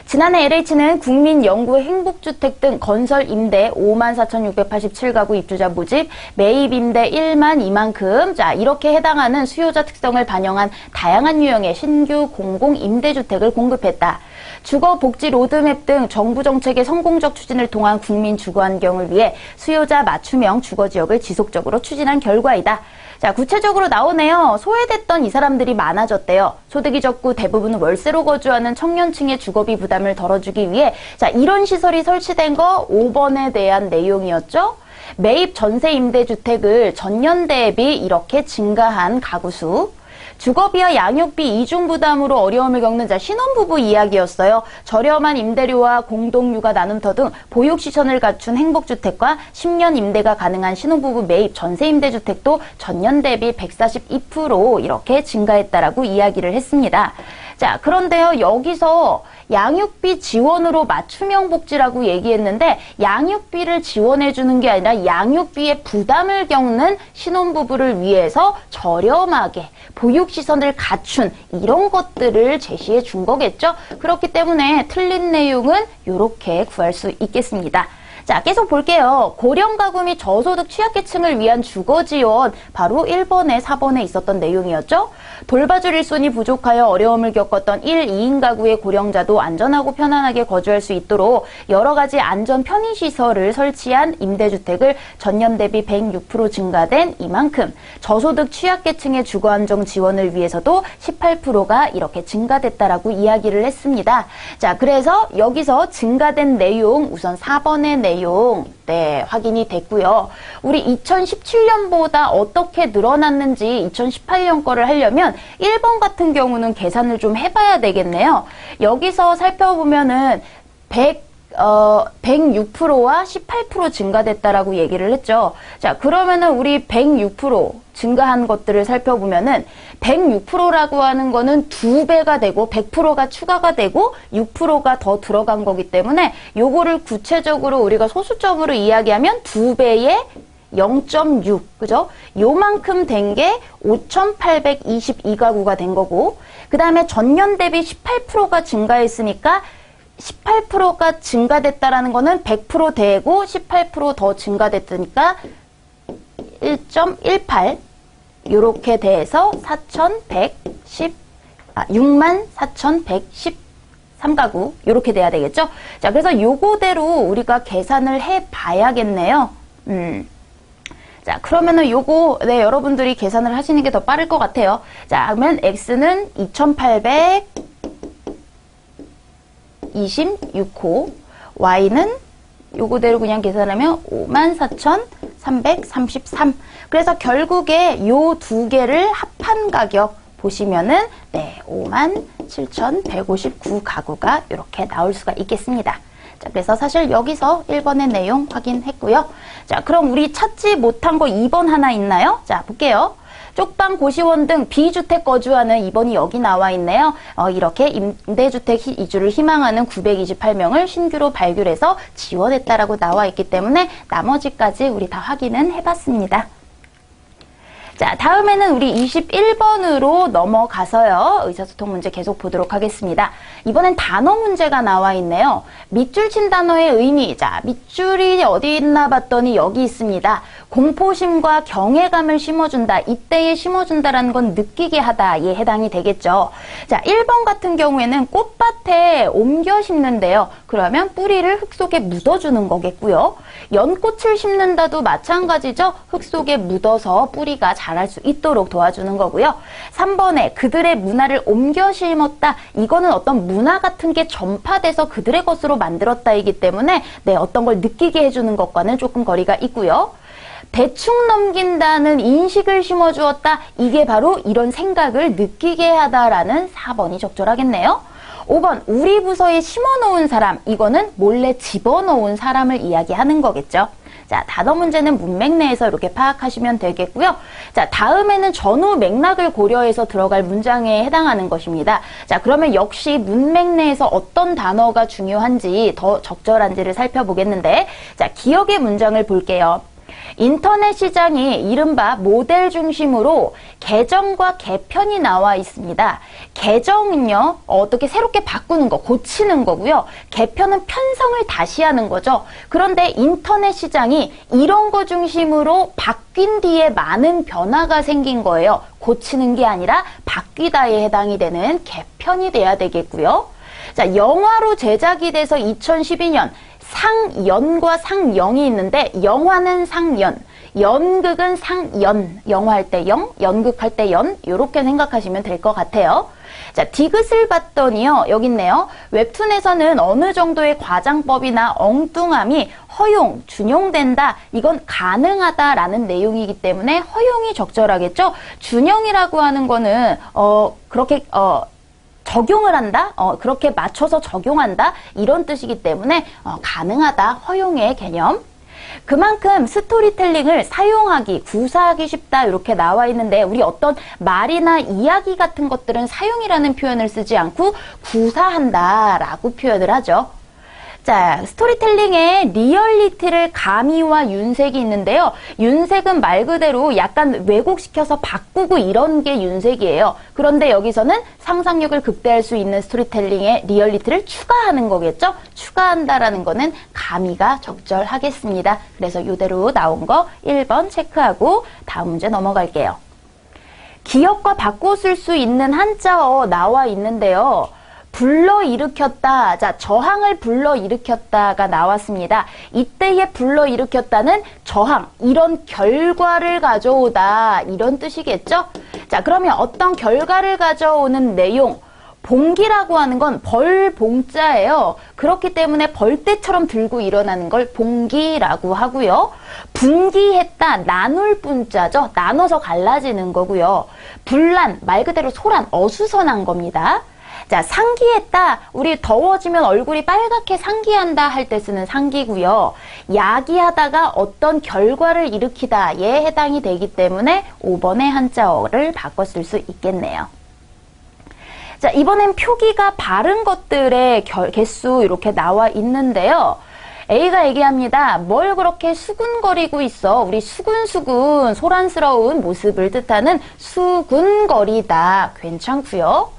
지난해 LH는 국민, 영구, 행복주택 등 건설 임대 5만 4,687가구 입주자 모집, 매입 임대 1만 2만큼, 자, 이렇게 해당하는 수요자 특성을 반영한 다양한 유형의 신규 공공 임대주택을 공급했다. 주거 복지 로드맵 등 정부 정책의 성공적 추진을 통한 국민 주거 환경을 위해 수요자 맞춤형 주거 지역을 지속적으로 추진한 결과이다. 자, 구체적으로 나오네요. 소외됐던 이 사람들이 많아졌대요. 소득이 적고 대부분 월세로 거주하는 청년층의 주거비 부담을 덜어주기 위해, 자, 이런 시설이 설치된 거 5번에 대한 내용이었죠. 매입 전세 임대주택을 전년 대비 이렇게 증가한 가구 수. 주거비와 양육비 이중 부담으로 어려움을 겪는 자 신혼부부 이야기였어요. 저렴한 임대료와 공동육아 나눔터 등 보육 시설을 갖춘 행복주택과 10년 임대가 가능한 신혼부부 매입 전세 임대주택도 전년 대비 142% 이렇게 증가했다라고 이야기를 했습니다. 자, 그런데요, 여기서 양육비 지원으로 맞춤형 복지라고 얘기했는데 양육비를 지원해주는 게 아니라 양육비의 부담을 겪는 신혼부부를 위해서 저렴하게 보육시설을 갖춘 이런 것들을 제시해 준 거겠죠. 그렇기 때문에 틀린 내용은 이렇게 구할 수 있겠습니다. 자, 계속 볼게요. 고령가구 및 저소득 취약계층을 위한 주거지원, 바로 1번에 4번에 있었던 내용이었죠. 돌봐줄 일손이 부족하여 어려움을 겪었던 1, 2인 가구의 고령자도 안전하고 편안하게 거주할 수 있도록 여러 가지 안전 편의시설을 설치한 임대주택을 전년 대비 106% 증가된 이만큼, 저소득 취약계층의 주거안정 지원을 위해서도 18%가 이렇게 증가됐다라고 이야기를 했습니다. 자, 그래서 여기서 증가된 내용, 우선 4번의 내용, 네, 확인이 됐고요. 우리 2017년보다 어떻게 늘어났는지 2018년 거를 하려면 1번 같은 경우는 계산을 좀 해봐야 되겠네요. 여기서 살펴보면은 106%와 18% 증가됐다라고 얘기를 했죠. 자, 그러면은 우리 106% 증가한 것들을 살펴보면은 106%라고 하는 거는 2배가 되고 100%가 추가가 되고 6%가 더 들어간 거기 때문에 요거를 구체적으로 우리가 소수점으로 이야기하면 2배의 0.6, 그죠? 요만큼 된 게 5,822가구가 된 거고, 그 다음에 전년 대비 18%가 증가했으니까 18%가 증가됐다라는 거는 100% 되고 18% 더 증가됐으니까 1.18 요렇게 돼서 64,113가구 요렇게 돼야 되겠죠? 자, 그래서 요거대로 우리가 계산을 해 봐야겠네요. 자, 그러면은 요거, 네, 여러분들이 계산을 하시는 게 더 빠를 것 같아요. 자, 그러면 X는 2,826호, Y는 요거대로 그냥 계산하면 54,333. 그래서 결국에 요 두 개를 합한 가격 보시면은, 네, 57,159가구가 이렇게 나올 수가 있겠습니다. 자, 그래서 사실 여기서 1번의 내용 확인했고요. 자, 그럼 우리 찾지 못한 거 2번 하나 있나요? 자, 볼게요. 쪽방, 고시원 등 비주택 거주하는 2번이 여기 나와 있네요. 이렇게 임대주택 이주를 희망하는 928명을 신규로 발굴해서 지원했다라고 나와 있기 때문에 나머지까지 우리 다 확인은 해봤습니다. 자, 다음에는 우리 21번으로 넘어가서요. 의사소통 문제 계속 보도록 하겠습니다. 이번엔 단어 문제가 나와 있네요. 밑줄 친 단어의 의미. 자, 밑줄이 어디 있나 봤더니 여기 있습니다. 공포심과 경외감을 심어준다. 이때에 심어준다라는 건 느끼게 하다에 해당이 되겠죠. 자, 1번 같은 경우에는 꽃밭에 옮겨 심는데요. 그러면 뿌리를 흙 속에 묻어주는 거겠고요. 연꽃을 심는다도 마찬가지죠. 흙 속에 묻어서 뿌리가 자랄 수 있도록 도와주는 거고요. 3번에 그들의 문화를 옮겨 심었다. 이거는 어떤 문화 같은 게 전파돼서 그들의 것으로 만들었다이기 때문에 네, 어떤 걸 느끼게 해주는 것과는 조금 거리가 있고요. 대충 넘긴다는 인식을 심어주었다. 이게 바로 이런 생각을 느끼게 하다라는 4번이 적절하겠네요. 5번 우리 부서에 심어놓은 사람. 이거는 몰래 집어넣은 사람을 이야기하는 거겠죠. 자, 단어 문제는 문맥 내에서 이렇게 파악하시면 되겠고요. 자, 다음에는 전후 맥락을 고려해서 들어갈 문장에 해당하는 것입니다. 자, 그러면 역시 문맥 내에서 어떤 단어가 중요한지 더 적절한지를 살펴보겠는데, 자, 기억의 문장을 볼게요. 인터넷 시장이 이른바 모델 중심으로 개정과 개편이 나와 있습니다. 개정은요, 어떻게 새롭게 바꾸는 거, 고치는 거고요. 개편은 편성을 다시 하는 거죠. 그런데 인터넷 시장이 이런 거 중심으로 바뀐 뒤에 많은 변화가 생긴 거예요. 고치는 게 아니라 바뀌다에 해당이 되는 개편이 돼야 되겠고요. 자, 영화로 제작이 돼서 2012년 상연과 상영이 있는데 영화는 상연, 연극은 상연, 영화할 때 영, 연극할 때 연 이렇게 생각하시면 될 것 같아요. 자, 디귿을 봤더니요. 여기 있네요. 웹툰에서는 어느 정도의 과장법이나 엉뚱함이 허용, 준용된다. 이건 가능하다라는 내용이기 때문에 허용이 적절하겠죠. 준용이라고 하는 거는 그렇게 적용을 한다? 그렇게 맞춰서 적용한다? 이런 뜻이기 때문에 가능하다, 허용의 개념. 그만큼 스토리텔링을 사용하기, 구사하기 쉽다 이렇게 나와 있는데 우리 어떤 말이나 이야기 같은 것들은 사용이라는 표현을 쓰지 않고 구사한다 라고 표현을 하죠. 자, 스토리텔링의 리얼리티를 가미와 윤색이 있는데요. 윤색은 말 그대로 약간 왜곡시켜서 바꾸고 이런 게 윤색이에요. 그런데 여기서는 상상력을 극대화할 수 있는 스토리텔링의 리얼리티를 추가하는 거겠죠? 추가한다라는 거는 가미가 적절하겠습니다. 그래서 이대로 나온 거 1번 체크하고 다음 문제 넘어갈게요. 기억과 바꿔 쓸 수 있는 한자어 나와 있는데요. 불러일으켰다. 자, 저항을 불러일으켰다가 나왔습니다. 이때에 불러일으켰다는 저항, 이런 결과를 가져오다. 이런 뜻이겠죠? 자, 그러면 어떤 결과를 가져오는 내용, 봉기라고 하는 건 벌봉자예요. 그렇기 때문에 벌떼처럼 들고 일어나는 걸 봉기라고 하고요. 분기했다, 나눌 분자죠. 나눠서 갈라지는 거고요. 분란, 말 그대로 소란, 어수선한 겁니다. 자, 상기했다. 우리 더워지면 얼굴이 빨갛게 상기한다 할 때 쓰는 상기고요. 야기하다가 어떤 결과를 일으키다 에 해당이 되기 때문에 5번의 한자어를 바꿔 쓸 수 있겠네요. 자, 이번엔 표기가 바른 것들의 개수 이렇게 나와 있는데요. A가 얘기합니다. 뭘 그렇게 수군거리고 있어? 우리 수군수군, 소란스러운 모습을 뜻하는 수군거리다. 괜찮고요.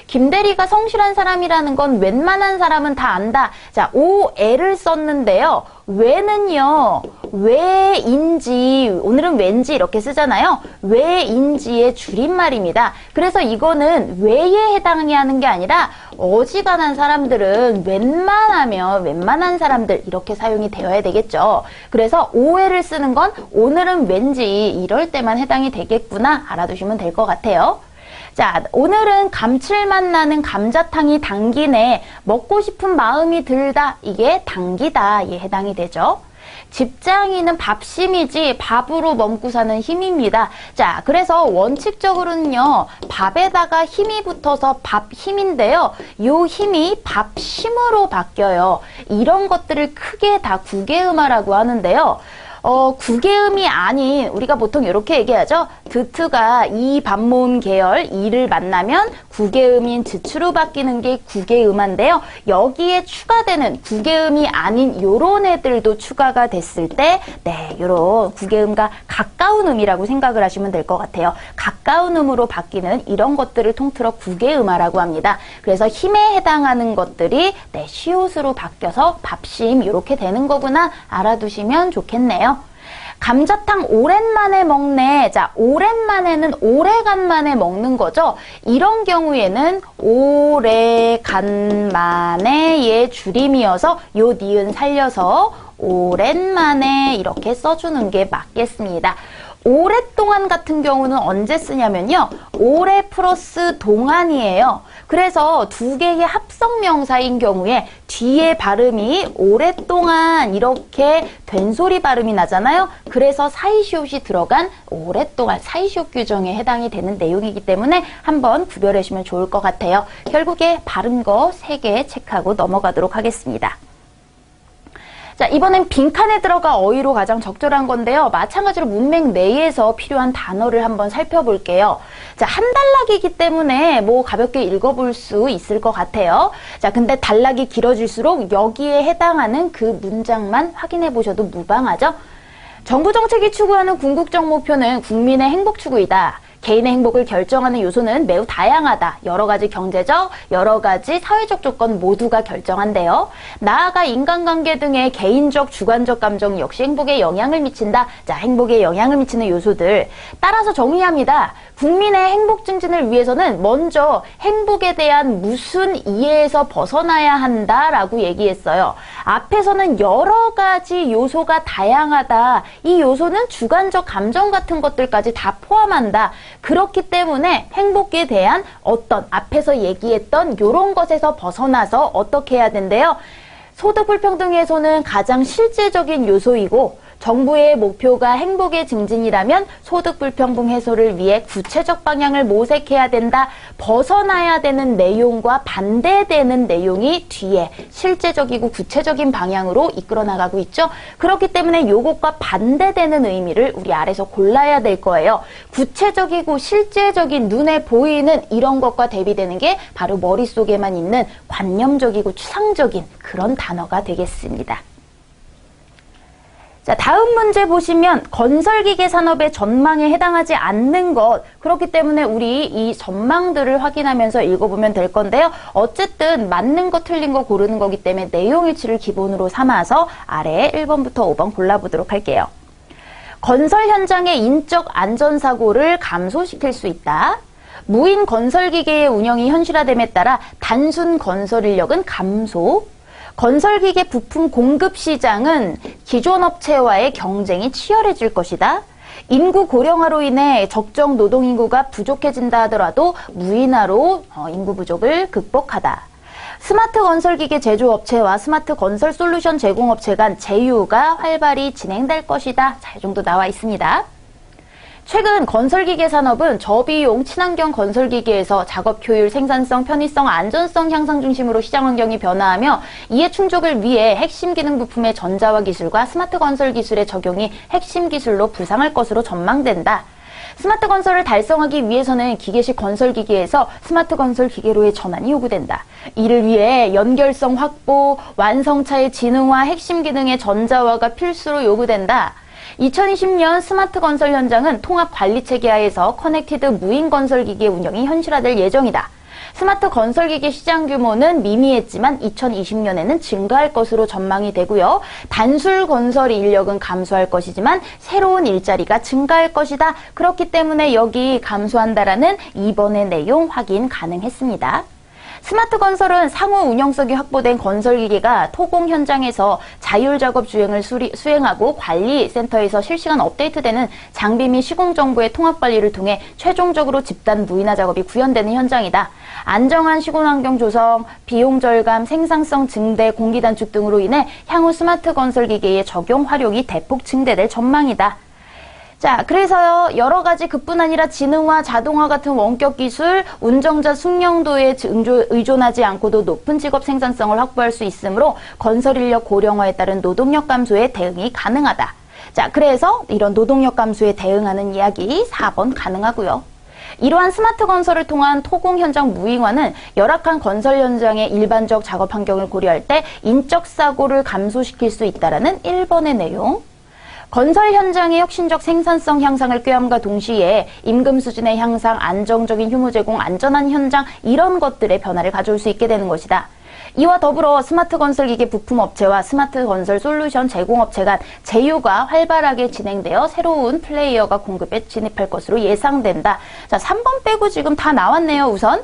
김대리가 성실한 사람이라는 건 웬만한 사람은 다 안다. 자, OL을 썼는데요. 왜는요, 왜인지, 오늘은 왠지 이렇게 쓰잖아요. 왜인지의 줄임말입니다. 그래서 이거는 왜에 해당이 하는 게 아니라 어지간한 사람들은 웬만한 사람들 이렇게 사용이 되어야 되겠죠. 그래서 OL을 쓰는 건 오늘은 왠지 이럴 때만 해당이 되겠구나 알아두시면 될 것 같아요. 자, 오늘은 감칠맛 나는 감자탕이 당기네. 먹고 싶은 마음이 들다. 이게 당기다에 해당이 되죠. 집장이는 밥심이지 밥으로 먹고 사는 힘입니다. 자, 그래서 원칙적으로는요. 밥에다가 힘이 붙어서 밥힘인데요. 요 힘이 밥심으로 바뀌어요. 이런 것들을 크게 다 구개음화라고 하는데요. 구개음이 아닌 우리가 보통 이렇게 얘기하죠. 드트가 이 반모음 계열 이를 만나면 구개음인 즈추로 바뀌는 게 구개음화인데요. 여기에 추가되는 구개음이 아닌 요런 애들도 추가가 됐을 때 네, 요런 구개음과 가까운 음이라고 생각을 하시면 될 것 같아요. 가까운 음으로 바뀌는 이런 것들을 통틀어 구개음화라고 합니다. 그래서 힘에 해당하는 것들이 네, 시옷으로 바뀌어서 밥심 이렇게 되는 거구나 알아두시면 좋겠네요. 감자탕 오랜만에 먹네. 자, 오랜만에는 오래간만에 먹는 거죠. 이런 경우에는 오래간만에의 줄임이어서 요 니은 살려서 오랜만에 이렇게 써주는 게 맞겠습니다. 오랫동안 같은 경우는 언제 쓰냐면요. 오래 플러스 동안이에요. 그래서 두 개의 합성명사인 경우에 뒤에 발음이 오랫동안 이렇게 된소리 발음이 나잖아요. 그래서 사이시옷이 들어간 오랫동안 사이시옷 규정에 해당이 되는 내용이기 때문에 한번 구별해 주시면 좋을 것 같아요. 결국에 바른 거 3개 체크하고 넘어가도록 하겠습니다. 자, 이번엔 빈칸에 들어가 어휘로 가장 적절한 건데요. 마찬가지로 문맥 내에서 필요한 단어를 한번 살펴볼게요. 자, 한 단락이기 때문에 뭐 가볍게 읽어볼 수 있을 것 같아요. 자, 근데 단락이 길어질수록 여기에 해당하는 그 문장만 확인해 보셔도 무방하죠. 정부 정책이 추구하는 궁극적 목표는 국민의 행복 추구이다. 개인의 행복을 결정하는 요소는 매우 다양하다. 여러 가지 경제적, 여러 가지 사회적 조건 모두가 결정한대요. 나아가 인간관계 등의 개인적, 주관적 감정 역시 행복에 영향을 미친다. 자, 행복에 영향을 미치는 요소들. 따라서 정의합니다. 국민의 행복 증진을 위해서는 먼저 행복에 대한 무슨 이해에서 벗어나야 한다라고 얘기했어요. 앞에서는 여러 가지 요소가 다양하다. 이 요소는 주관적 감정 같은 것들까지 다 포함한다. 그렇기 때문에 행복에 대한 어떤 앞에서 얘기했던 이런 것에서 벗어나서 어떻게 해야 된대요? 소득 불평등에서는 가장 실제적인 요소이고 정부의 목표가 행복의 증진이라면 소득 불평등 해소를 위해 구체적 방향을 모색해야 된다. 벗어나야 되는 내용과 반대되는 내용이 뒤에 실제적이고 구체적인 방향으로 이끌어 나가고 있죠. 그렇기 때문에 요것과 반대되는 의미를 우리 아래서 골라야 될 거예요. 구체적이고 실제적인 눈에 보이는 이런 것과 대비되는 게 바로 머릿속에만 있는 관념적이고 추상적인 그런 단어가 되겠습니다. 자, 다음 문제 보시면 건설기계 산업의 전망에 해당하지 않는 것, 그렇기 때문에 우리 이 전망들을 확인하면서 읽어보면 될 건데요. 어쨌든 맞는 거 틀린 거 고르는 거기 때문에 내용일치를 기본으로 삼아서 아래에 1번부터 5번 골라보도록 할게요. 건설 현장의 인적 안전사고를 감소시킬 수 있다. 무인 건설기계의 운영이 현실화됨에 따라 단순 건설 인력은 감소. 건설기계 부품 공급 시장은 기존 업체와의 경쟁이 치열해질 것이다. 인구 고령화로 인해 적정 노동인구가 부족해진다 하더라도 무인화로 인구 부족을 극복하다. 스마트 건설기계 제조업체와 스마트 건설 솔루션 제공업체 간 제휴가 활발히 진행될 것이다. 자, 이 정도 나와 있습니다. 최근 건설기계 산업은 저비용 친환경 건설기계에서 작업 효율, 생산성, 편의성, 안전성 향상 중심으로 시장 환경이 변화하며 이에 충족을 위해 핵심 기능 부품의 전자화 기술과 스마트 건설 기술의 적용이 핵심 기술로 부상할 것으로 전망된다. 스마트 건설을 달성하기 위해서는 기계식 건설기계에서 스마트 건설기계로의 전환이 요구된다. 이를 위해 연결성 확보, 완성차의 지능화, 핵심 기능의 전자화가 필수로 요구된다. 2020년 스마트 건설 현장은 통합 관리체계 하에서 커넥티드 무인 건설기계 운영이 현실화될 예정이다. 스마트 건설기계 시장 규모는 미미했지만 2020년에는 증가할 것으로 전망이 되고요. 단술 건설 인력은 감소할 것이지만 새로운 일자리가 증가할 것이다. 그렇기 때문에 여기 감소한다라는 2번의 내용 확인 가능했습니다. 스마트 건설은 상호 운영성이 확보된 건설기계가 토공 현장에서 자율작업 주행을 수행하고 관리센터에서 실시간 업데이트되는 장비 및 시공 정보의 통합관리를 통해 최종적으로 집단 무인화 작업이 구현되는 현장이다. 안정한 시공 환경 조성, 비용 절감, 생산성 증대, 공기 단축 등으로 인해 향후 스마트 건설기계의 적용 활용이 대폭 증대될 전망이다. 자, 그래서요, 여러 가지 그뿐 아니라 지능화, 자동화 같은 원격 기술, 운정자 숙련도에 의존하지 않고도 높은 직업 생산성을 확보할 수 있으므로 건설 인력 고령화에 따른 노동력 감소에 대응이 가능하다. 자, 그래서 이런 노동력 감소에 대응하는 이야기 4번 가능하고요. 이러한 스마트 건설을 통한 토공 현장 무인화는 열악한 건설 현장의 일반적 작업 환경을 고려할 때 인적 사고를 감소시킬 수 있다라는 1번의 내용. 건설 현장의 혁신적 생산성 향상을 꾀함과 동시에 임금 수준의 향상, 안정적인 휴무 제공, 안전한 현장 이런 것들의 변화를 가져올 수 있게 되는 것이다. 이와 더불어 스마트 건설기계 부품업체와 스마트 건설 솔루션 제공업체 간 제휴가 활발하게 진행되어 새로운 플레이어가 공급에 진입할 것으로 예상된다. 자, 3번 빼고 지금 다 나왔네요, 우선.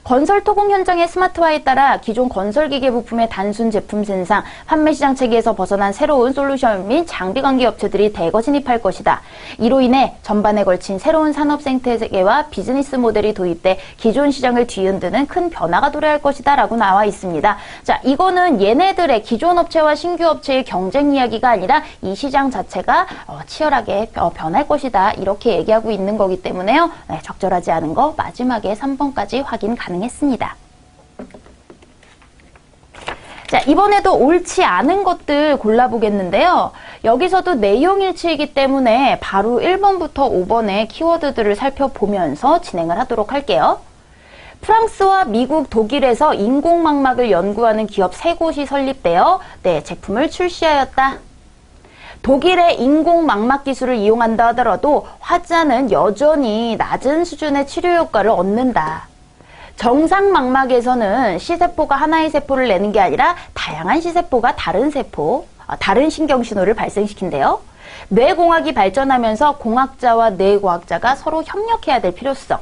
건설 토공 현장의 스마트화에 따라 기존 건설기계 부품의 단순 제품 생산, 판매 시장 체계에서 벗어난 새로운 솔루션 및 장비 관계 업체들이 대거 진입할 것이다. 이로 인해 전반에 걸친 새로운 산업 생태계와 비즈니스 모델이 도입돼 기존 시장을 뒤흔드는 큰 변화가 도래할 것이다 라고 나와 있습니다. 자, 이거는 얘네들의 기존 업체와 신규 업체의 경쟁 이야기가 아니라 이 시장 자체가 치열하게 변할 것이다 이렇게 얘기하고 있는 거기 때문에요. 네, 적절하지 않은 거 마지막에 3번까지 확인 가능했습니다. 자, 이번에도 옳지 않은 것들 골라보겠는데요. 여기서도 내용일치이기 때문에 바로 1번부터 5번의 키워드들을 살펴보면서 진행을 하도록 할게요. 프랑스와 미국, 독일에서 인공망막을 연구하는 기업 3곳이 설립되어 제품을 출시하였다. 독일의 인공망막 기술을 이용한다 하더라도 환자는 여전히 낮은 수준의 치료 효과를 얻는다. 정상 망막에서는 C세포가 하나의 세포를 내는 게 아니라 다양한 C세포가 다른 신경신호를 발생시킨대요. 뇌공학이 발전하면서 공학자와 뇌과학자가 서로 협력해야 될 필요성.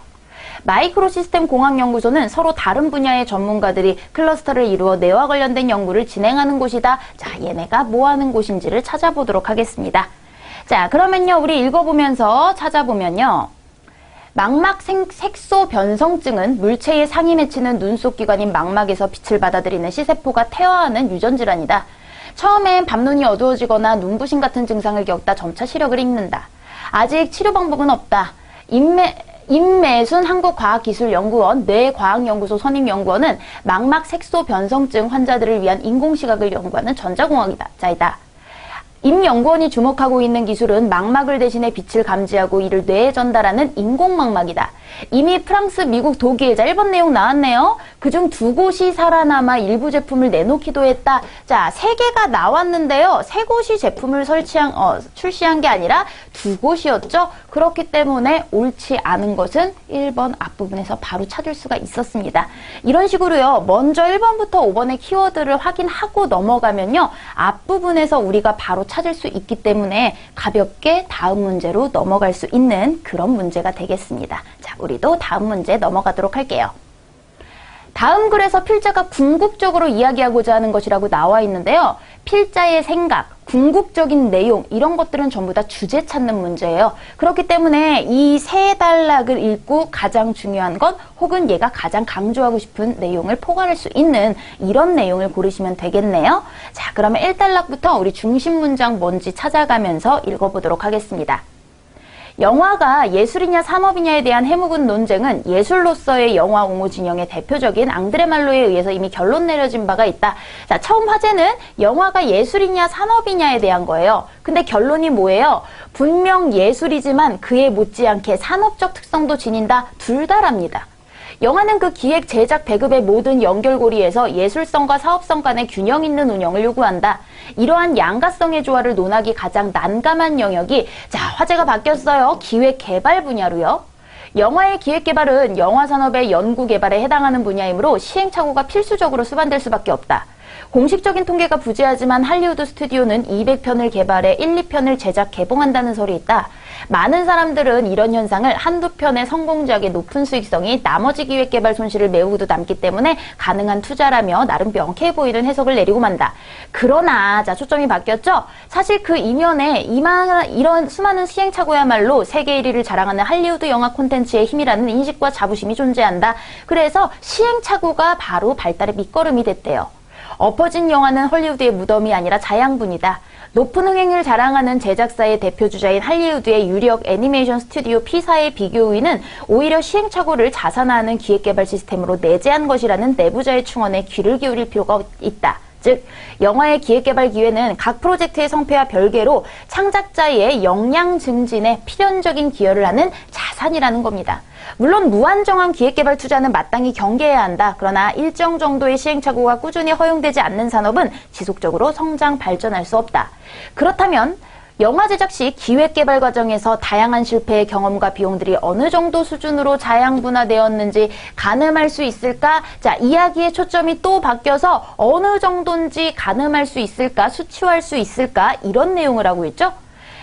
마이크로시스템 공학연구소는 서로 다른 분야의 전문가들이 클러스터를 이루어 뇌와 관련된 연구를 진행하는 곳이다. 자, 얘네가 뭐 하는 곳인지를 찾아보도록 하겠습니다. 자, 그러면요, 우리 읽어보면서 찾아보면요. 망막 색소 변성증은 물체의 상이 맺히는 눈속 기관인 망막에서 빛을 받아들이는 C세포가 퇴화하는 유전질환이다. 처음엔 밤눈이 어두워지거나 눈부심 같은 증상을 겪다 점차 시력을 잃는다. 아직 치료 방법은 없다. 임매순 한국과학기술연구원 뇌과학연구소 선임연구원은 망막 색소 변성증 환자들을 위한 인공시각을 연구하는 전자공학자이다. 임 연구원이 주목하고 있는 기술은 망막을 대신해 빛을 감지하고 이를 뇌에 전달하는 인공망막이다. 이미 프랑스, 미국, 독일, 자, 일본 내용 나왔네요. 그중 2곳이 살아남아 일부 제품을 내놓기도 했다. 자, 3개가 나왔는데요. 3곳이 제품을 출시한 게 아니라 2곳이었죠. 그렇기 때문에 옳지 않은 것은 1번 앞부분에서 바로 찾을 수가 있었습니다. 이런 식으로요. 먼저 1번부터 5번의 키워드를 확인하고 넘어가면요. 앞부분에서 우리가 바로 찾을 수 있기 때문에 가볍게 다음 문제로 넘어갈 수 있는 그런 문제가 되겠습니다. 자, 우리도 다음 문제 넘어가도록 할게요. 다음 글에서 필자가 궁극적으로 이야기하고자 하는 것이라고 나와 있는데요. 필자의 생각, 궁극적인 내용 이런 것들은 전부 다 주제 찾는 문제예요. 그렇기 때문에 이 세 단락을 읽고 가장 중요한 것 혹은 얘가 가장 강조하고 싶은 내용을 포괄할 수 있는 이런 내용을 고르시면 되겠네요. 자, 그러면 1단락부터 우리 중심 문장 뭔지 찾아가면서 읽어보도록 하겠습니다. 영화가 예술이냐 산업이냐에 대한 해묵은 논쟁은 예술로서의 영화 옹호 진영의 대표적인 앙드레 말로에 의해서 이미 결론 내려진 바가 있다. 자, 처음 화제는 영화가 예술이냐 산업이냐에 대한 거예요. 근데 결론이 뭐예요? 분명 예술이지만 그에 못지않게 산업적 특성도 지닌다. 둘 다랍니다. 영화는 그 기획, 제작, 배급의 모든 연결고리에서 예술성과 사업성 간의 균형 있는 운영을 요구한다. 이러한 양가성의 조화를 논하기 가장 난감한 영역이 자, 화제가 바뀌었어요. 기획, 개발 분야로요. 영화의 기획, 개발은 영화 산업의 연구, 개발에 해당하는 분야이므로 시행착오가 필수적으로 수반될 수밖에 없다. 공식적인 통계가 부재하지만 할리우드 스튜디오는 200편을 개발해 1, 2편을 제작, 개봉한다는 설이 있다. 많은 사람들은 이런 현상을 한두 편의 성공작의 높은 수익성이 나머지 기획개발 손실을 메우고도 남기 때문에 가능한 투자라며 나름 명쾌해 보이는 해석을 내리고 만다. 그러나 자, 초점이 바뀌었죠? 사실 그 이면에 이런 수많은 시행착오야말로 세계 1위를 자랑하는 할리우드 영화 콘텐츠의 힘이라는 인식과 자부심이 존재한다. 그래서 시행착오가 바로 발달의 밑거름이 됐대요. 엎어진 영화는 헐리우드의 무덤이 아니라 자양분이다. 높은 흥행을 자랑하는 제작사의 대표주자인 할리우드의 유력 애니메이션 스튜디오 P사의 비교 우위는 오히려 시행착오를 자산화하는 기획개발 시스템으로 내재한 것이라는 내부자의 충언에 귀를 기울일 필요가 있다. 즉, 영화의 기획개발 기회는 각 프로젝트의 성패와 별개로 창작자의 역량 증진에 필연적인 기여를 하는 자산이라는 겁니다. 물론 무한정한 기획개발 투자는 마땅히 경계해야 한다. 그러나 일정 정도의 시행착오가 꾸준히 허용되지 않는 산업은 지속적으로 성장, 발전할 수 없다. 그렇다면 영화 제작 시 기획개발 과정에서 다양한 실패의 경험과 비용들이 어느 정도 수준으로 자양분화되었는지 가늠할 수 있을까? 자, 이야기의 초점이 또 바뀌어서 어느 정도인지 가늠할 수 있을까? 수치화할 수 있을까? 이런 내용을 하고 있죠.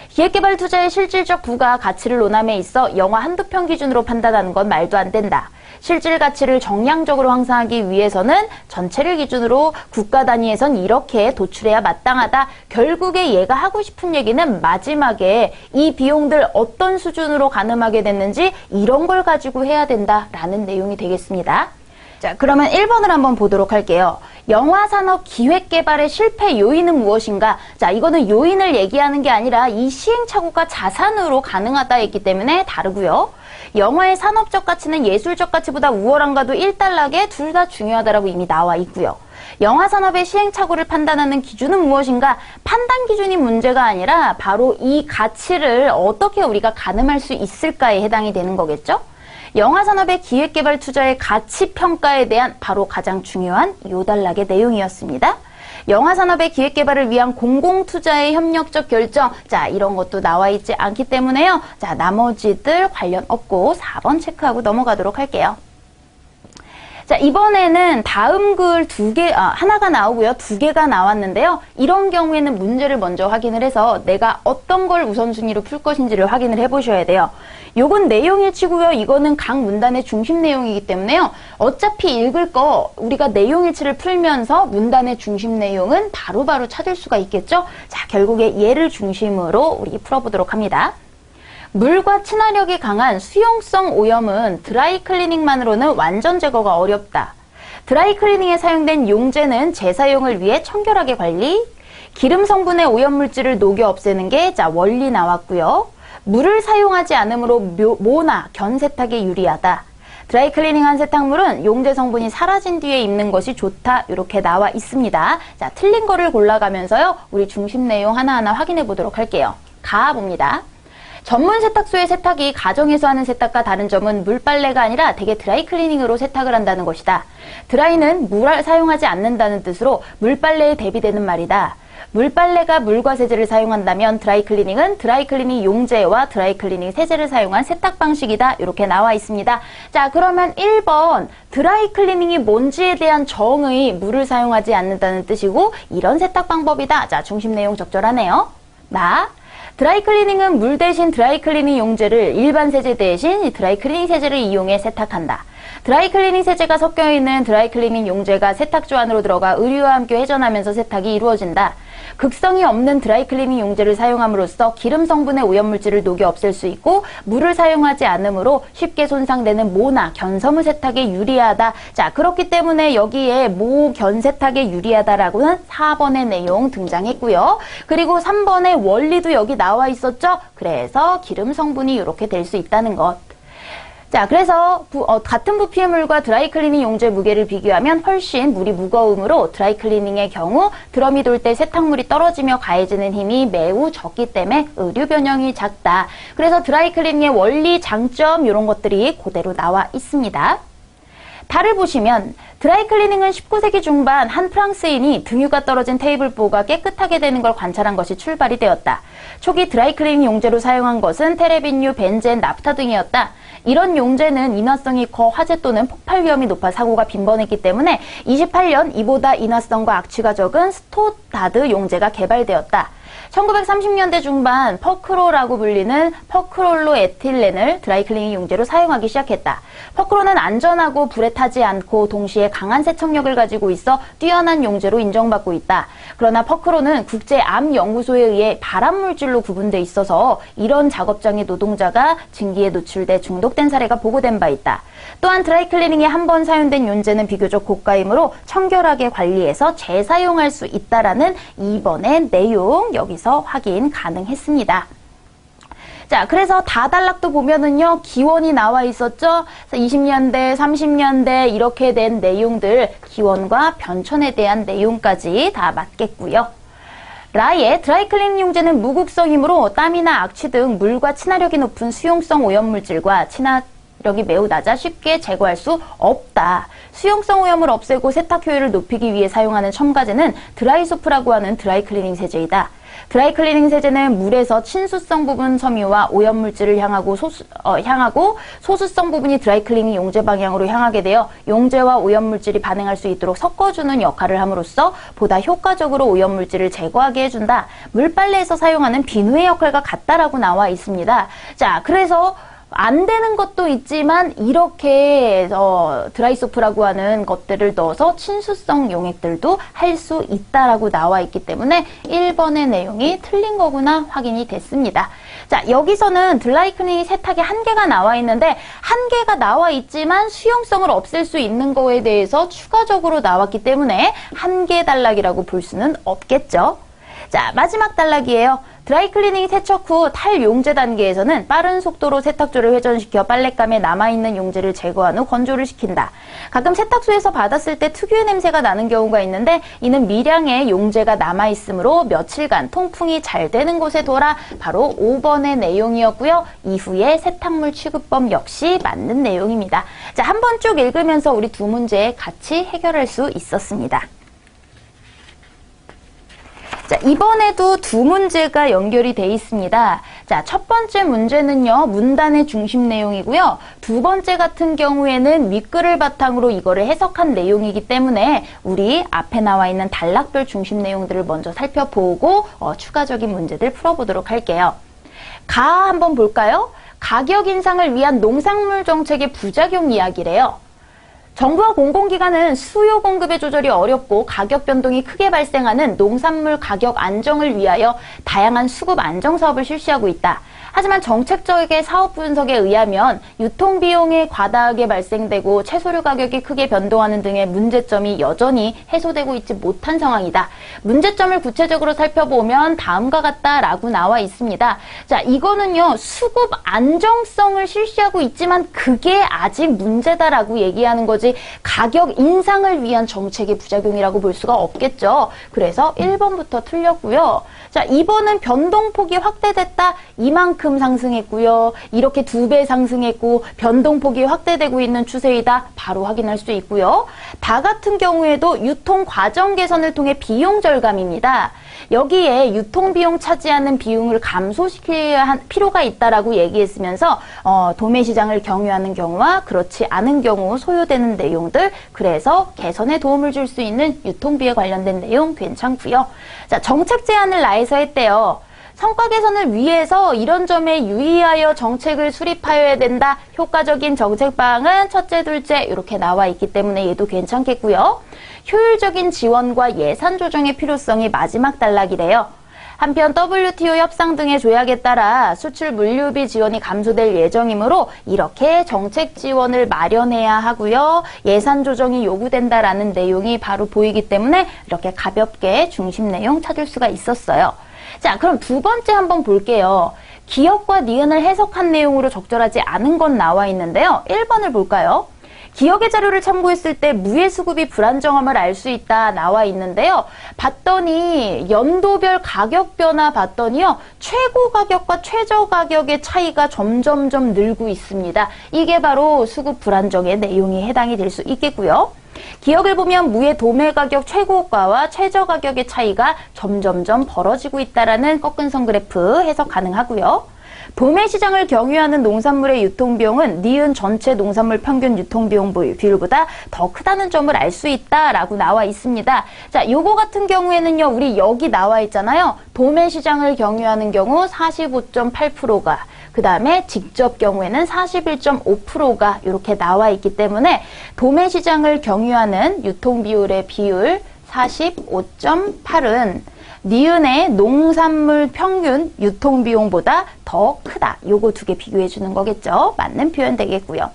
기획개발 투자의 실질적 부가 가치를 논함에 있어 영화 한두 편 기준으로 판단하는 건 말도 안 된다. 실질 가치를 정량적으로 형성하기 위해서는 전체를 기준으로 국가 단위에선 이렇게 도출해야 마땅하다. 결국에 얘가 하고 싶은 얘기는 마지막에 이 비용들 어떤 수준으로 가늠하게 됐는지 이런 걸 가지고 해야 된다라는 내용이 되겠습니다. 자, 그러면 1번을 한번 보도록 할게요. 영화산업 기획개발의 실패 요인은 무엇인가? 자, 이거는 요인을 얘기하는 게 아니라 이 시행착오가 자산으로 가능하다 했기 때문에 다르고요. 영화의 산업적 가치는 예술적 가치보다 우월한가도 1단락에 둘 다 중요하다라고 이미 나와 있고요. 영화 산업의 시행착오를 판단하는 기준은 무엇인가? 판단 기준이 문제가 아니라 바로 이 가치를 어떻게 우리가 가늠할 수 있을까에 해당이 되는 거겠죠? 영화 산업의 기획개발 투자의 가치 평가에 대한 바로 가장 중요한 요 단락의 내용이었습니다. 영화 산업의 기획개발을 위한 공공투자의 협력적 결정, 자, 이런 것도 나와 있지 않기 때문에요. 자, 나머지들 관련 없고 4번 체크하고 넘어가도록 할게요. 자, 이번에는 다음 글 하나가 나오고요. 2개가 나왔는데요. 이런 경우에는 문제를 먼저 확인을 해서 내가 어떤 걸 우선순위로 풀 것인지를 확인을 해보셔야 돼요. 요건 내용일치고요. 이거는 각 문단의 중심 내용이기 때문에요. 어차피 읽을 거 우리가 내용일치를 풀면서 문단의 중심 내용은 바로바로 찾을 수가 있겠죠? 자, 결국에 얘를 중심으로 우리 풀어보도록 합니다. 물과 친화력이 강한 수용성 오염은 드라이클리닝만으로는 완전 제거가 어렵다. 드라이클리닝에 사용된 용제는 재사용을 위해 청결하게 관리, 기름 성분의 오염물질을 녹여 없애는 게 원리 나왔고요. 물을 사용하지 않으므로 모나 견 세탁에 유리하다. 드라이클리닝한 세탁물은 용제 성분이 사라진 뒤에 입는 것이 좋다. 이렇게 나와 있습니다. 자, 틀린 거를 골라가면서요. 우리 중심 내용 하나하나 확인해 보도록 할게요. 가봅니다. 전문 세탁소의 세탁이 가정에서 하는 세탁과 다른 점은 물빨래가 아니라 대개 드라이클리닝으로 세탁을 한다는 것이다. 드라이는 물을 사용하지 않는다는 뜻으로 물빨래에 대비되는 말이다. 물빨래가 물과 세제를 사용한다면 드라이클리닝은 드라이클리닝 용제와 드라이클리닝 세제를 사용한 세탁 방식이다. 이렇게 나와 있습니다. 자, 그러면 1번 드라이클리닝이 뭔지에 대한 정의 물을 사용하지 않는다는 뜻이고 이런 세탁 방법이다. 자, 중심 내용 적절하네요. 드라이클리닝은 물 대신 드라이클리닝 용제를 일반 세제 대신 드라이클리닝 세제를 이용해 세탁한다. 드라이클리닝 세제가 섞여있는 드라이클리닝 용제가 세탁조 안으로 들어가 의류와 함께 회전하면서 세탁이 이루어진다. 극성이 없는 드라이클리닝 용제를 사용함으로써 기름 성분의 오염물질을 녹여 없앨 수 있고 물을 사용하지 않으므로 쉽게 손상되는 모나 견섬유 세탁에 유리하다. 자, 그렇기 때문에 여기에 모견 세탁에 유리하다라고는 4번의 내용 등장했고요. 그리고 3번의 원리도 여기 나와 있었죠. 그래서 기름 성분이 이렇게 될 수 있다는 것. 자, 그래서 같은 부피의 물과 드라이클리닝 용제 무게를 비교하면 훨씬 물이 무거우므로 드라이클리닝의 경우 드럼이 돌 때 세탁물이 떨어지며 가해지는 힘이 매우 적기 때문에 의류 변형이 작다. 그래서 드라이클리닝의 원리, 장점 이런 것들이 그대로 나와 있습니다. 달을 보시면 드라이클리닝은 19세기 중반 한 프랑스인이 등유가 떨어진 테이블보가 깨끗하게 되는 걸 관찰한 것이 출발이 되었다. 초기 드라이클리닝 용제로 사용한 것은 테레빈유, 벤젠, 나프타 등이었다. 이런 용제는 인화성이 커 화재 또는 폭발 위험이 높아 사고가 빈번했기 때문에 28년 이보다 인화성과 악취가 적은 스토다드 용제가 개발되었다. 1930년대 중반 퍼크로라고 불리는 퍼크롤로 에틸렌을 드라이클리닝 용제로 사용하기 시작했다. 퍼크로는 안전하고 불에 타지 않고 동시에 강한 세척력을 가지고 있어 뛰어난 용제로 인정받고 있다. 그러나 퍼크로는 국제암연구소에 의해 발암물질로 구분돼 있어서 이런 작업장의 노동자가 증기에 노출돼 중독된 사례가 보고된 바 있다. 또한 드라이클리닝에 한 번 사용된 용제는 비교적 고가이므로 청결하게 관리해서 재사용할 수 있다라는 2번의 내용 여기서 확인 가능했습니다. 자, 그래서 다단락도 보면은요, 기원이 나와 있었죠? 20년대, 30년대 이렇게 된 내용들, 기원과 변천에 대한 내용까지 다 맞겠고요. 라의 드라이클리닝 용제는 무극성이므로 땀이나 악취 등 물과 친화력이 높은 수용성 오염물질과 친화력이 매우 낮아 쉽게 제거할 수 없다. 수용성 오염을 없애고 세탁 효율을 높이기 위해 사용하는 첨가제는 드라이소프라고 하는 드라이클리닝 세제이다. 드라이클리닝 세제는 물에서 친수성 부분 섬유와 오염물질을 향하고 소수성 부분이 드라이클리닝 용제 방향으로 향하게 되어 용제와 오염물질이 반응할 수 있도록 섞어주는 역할을 함으로써 보다 효과적으로 오염물질을 제거하게 해준다. 물빨래에서 사용하는 비누의 역할과 같다라고 나와 있습니다. 자, 그래서 안 되는 것도 있지만 이렇게 드라이소프라고 하는 것들을 넣어서 친수성 용액들도 할 수 있다라고 나와 있기 때문에 1번의 내용이 틀린 거구나 확인이 됐습니다. 자, 여기서는 드라이클리닝 세탁에 한계가 나와 있는데 한계가 나와 있지만 수용성을 없앨 수 있는 거에 대해서 추가적으로 나왔기 때문에 한계 단락이라고 볼 수는 없겠죠. 자, 마지막 단락이에요. 드라이클리닝 세척 후 탈용제 단계에서는 빠른 속도로 세탁조를 회전시켜 빨랫감에 남아있는 용제를 제거한 후 건조를 시킨다. 가끔 세탁소에서 받았을 때 특유의 냄새가 나는 경우가 있는데 이는 미량의 용제가 남아있으므로 며칠간 통풍이 잘 되는 곳에 둬라. 바로 5번의 내용이었고요. 이후에 세탁물 취급법 역시 맞는 내용입니다. 자, 한번 쭉 읽으면서 우리 두 문제 같이 해결할 수 있었습니다. 자, 이번에도 두 문제가 연결이 돼 있습니다. 자, 첫 번째 문제는요, 문단의 중심 내용이고요. 두 번째 같은 경우에는 윗글을 바탕으로 이거를 해석한 내용이기 때문에 우리 앞에 나와 있는 단락별 중심 내용들을 먼저 살펴보고 추가적인 문제들 풀어보도록 할게요. 가 한번 볼까요? 가격 인상을 위한 농산물 정책의 부작용 이야기래요. 정부와 공공기관은 수요 공급의 조절이 어렵고 가격 변동이 크게 발생하는 농산물 가격 안정을 위하여 다양한 수급 안정 사업을 실시하고 있다. 하지만 정책적의 사업 분석에 의하면 유통비용이 과다하게 발생되고 채소류 가격이 크게 변동하는 등의 문제점이 여전히 해소되고 있지 못한 상황이다. 문제점을 구체적으로 살펴보면 다음과 같다라고 나와 있습니다. 자, 이거는요, 수급 안정성을 실시하고 있지만 그게 아직 문제다라고 얘기하는 거지 가격 인상을 위한 정책의 부작용이라고 볼 수가 없겠죠. 그래서 1번부터 틀렸고요. 자, 2번은 변동폭이 확대됐다. 이만큼 상승했고요. 이렇게 2배 상승했고 변동폭이 확대되고 있는 추세이다. 바로 확인할 수 있고요. 다 같은 경우에도 유통 과정 개선을 통해 비용 절감입니다. 여기에 유통비용 차지하는 비용을 감소시켜야 할 필요가 있다라고 얘기했으면서 도매 시장을 경유하는 경우와 그렇지 않은 경우 소요되는 내용들, 그래서 개선에 도움을 줄 수 있는 유통비에 관련된 내용 괜찮고요. 자, 정책 제안을 나에서 했대요. 성과 개선을 위해서 이런 점에 유의하여 정책을 수립하여야 된다. 효과적인 정책 방안은 첫째, 둘째 이렇게 나와 있기 때문에 얘도 괜찮겠고요. 효율적인 지원과 예산 조정의 필요성이 마지막 단락이래요. 한편 WTO 협상 등의 조약에 따라 수출 물류비 지원이 감소될 예정이므로 이렇게 정책 지원을 마련해야 하고요. 예산 조정이 요구된다라는 내용이 바로 보이기 때문에 이렇게 가볍게 중심 내용 찾을 수가 있었어요. 자, 그럼 두 번째 한번 볼게요. 기역과 니은을 해석한 내용으로 적절하지 않은 건 나와 있는데요. 1번을 볼까요? 기역의 자료를 참고했을 때 무예 수급이 불안정함을 알 수 있다 나와 있는데요. 봤더니 연도별 가격 변화 봤더니요. 최고 가격과 최저 가격의 차이가 점점점 늘고 있습니다. 이게 바로 수급 불안정의 내용이 해당이 될 수 있겠고요. 기역을 보면 무예 도매 가격 최고가와 최저 가격의 차이가 점점점 벌어지고 있다라는 꺾은선 그래프 해석 가능하고요. 도매 시장을 경유하는 농산물의 유통비용은 니은 전체 농산물 평균 유통비용 비율보다 더 크다는 점을 알 수 있다라고 나와 있습니다. 자, 요거 같은 경우에는요, 우리 여기 나와 있잖아요. 도매 시장을 경유하는 경우 45.8%가, 그 다음에 직접 경우에는 41.5%가 이렇게 나와 있기 때문에 도매 시장을 경유하는 유통비율의 비율 45.8은 니은의 농산물 평균 유통비용보다 더 크다. 요거 두 개 비교해 주는 거겠죠. 맞는 표현 되겠고요.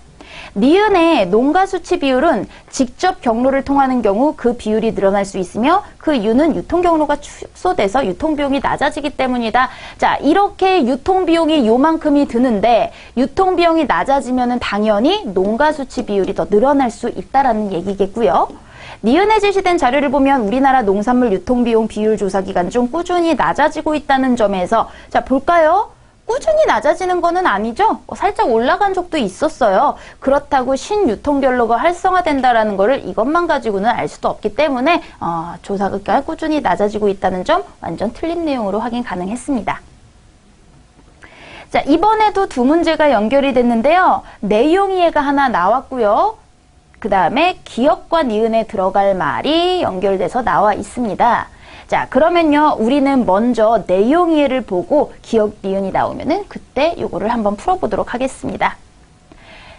니은의 농가 수치 비율은 직접 경로를 통하는 경우 그 비율이 늘어날 수 있으며 그 이유는 유통 경로가 축소돼서 유통비용이 낮아지기 때문이다. 자, 이렇게 유통비용이 요만큼이 드는데 유통비용이 낮아지면은 당연히 농가 수치 비율이 더 늘어날 수 있다라는 얘기겠고요. 니은에 제시된 자료를 보면 우리나라 농산물 유통비용 비율 조사 기간 중 꾸준히 낮아지고 있다는 점에서 자, 볼까요? 꾸준히 낮아지는 거는 아니죠. 살짝 올라간 적도 있었어요. 그렇다고 신유통결로가 활성화된다라는 거를 이것만 가지고는 알 수도 없기 때문에 조사 기간 꾸준히 낮아지고 있다는 점 완전 틀린 내용으로 확인 가능했습니다. 자, 이번에도 두 문제가 연결이 됐는데요. 내용 이해가 하나 나왔고요. 그 다음에 기역과 니은에 들어갈 말이 연결돼서 나와 있습니다. 자, 그러면요, 우리는 먼저 내용 이해를 보고 기역, 니은이 나오면은 그때 요거를 한번 풀어보도록 하겠습니다.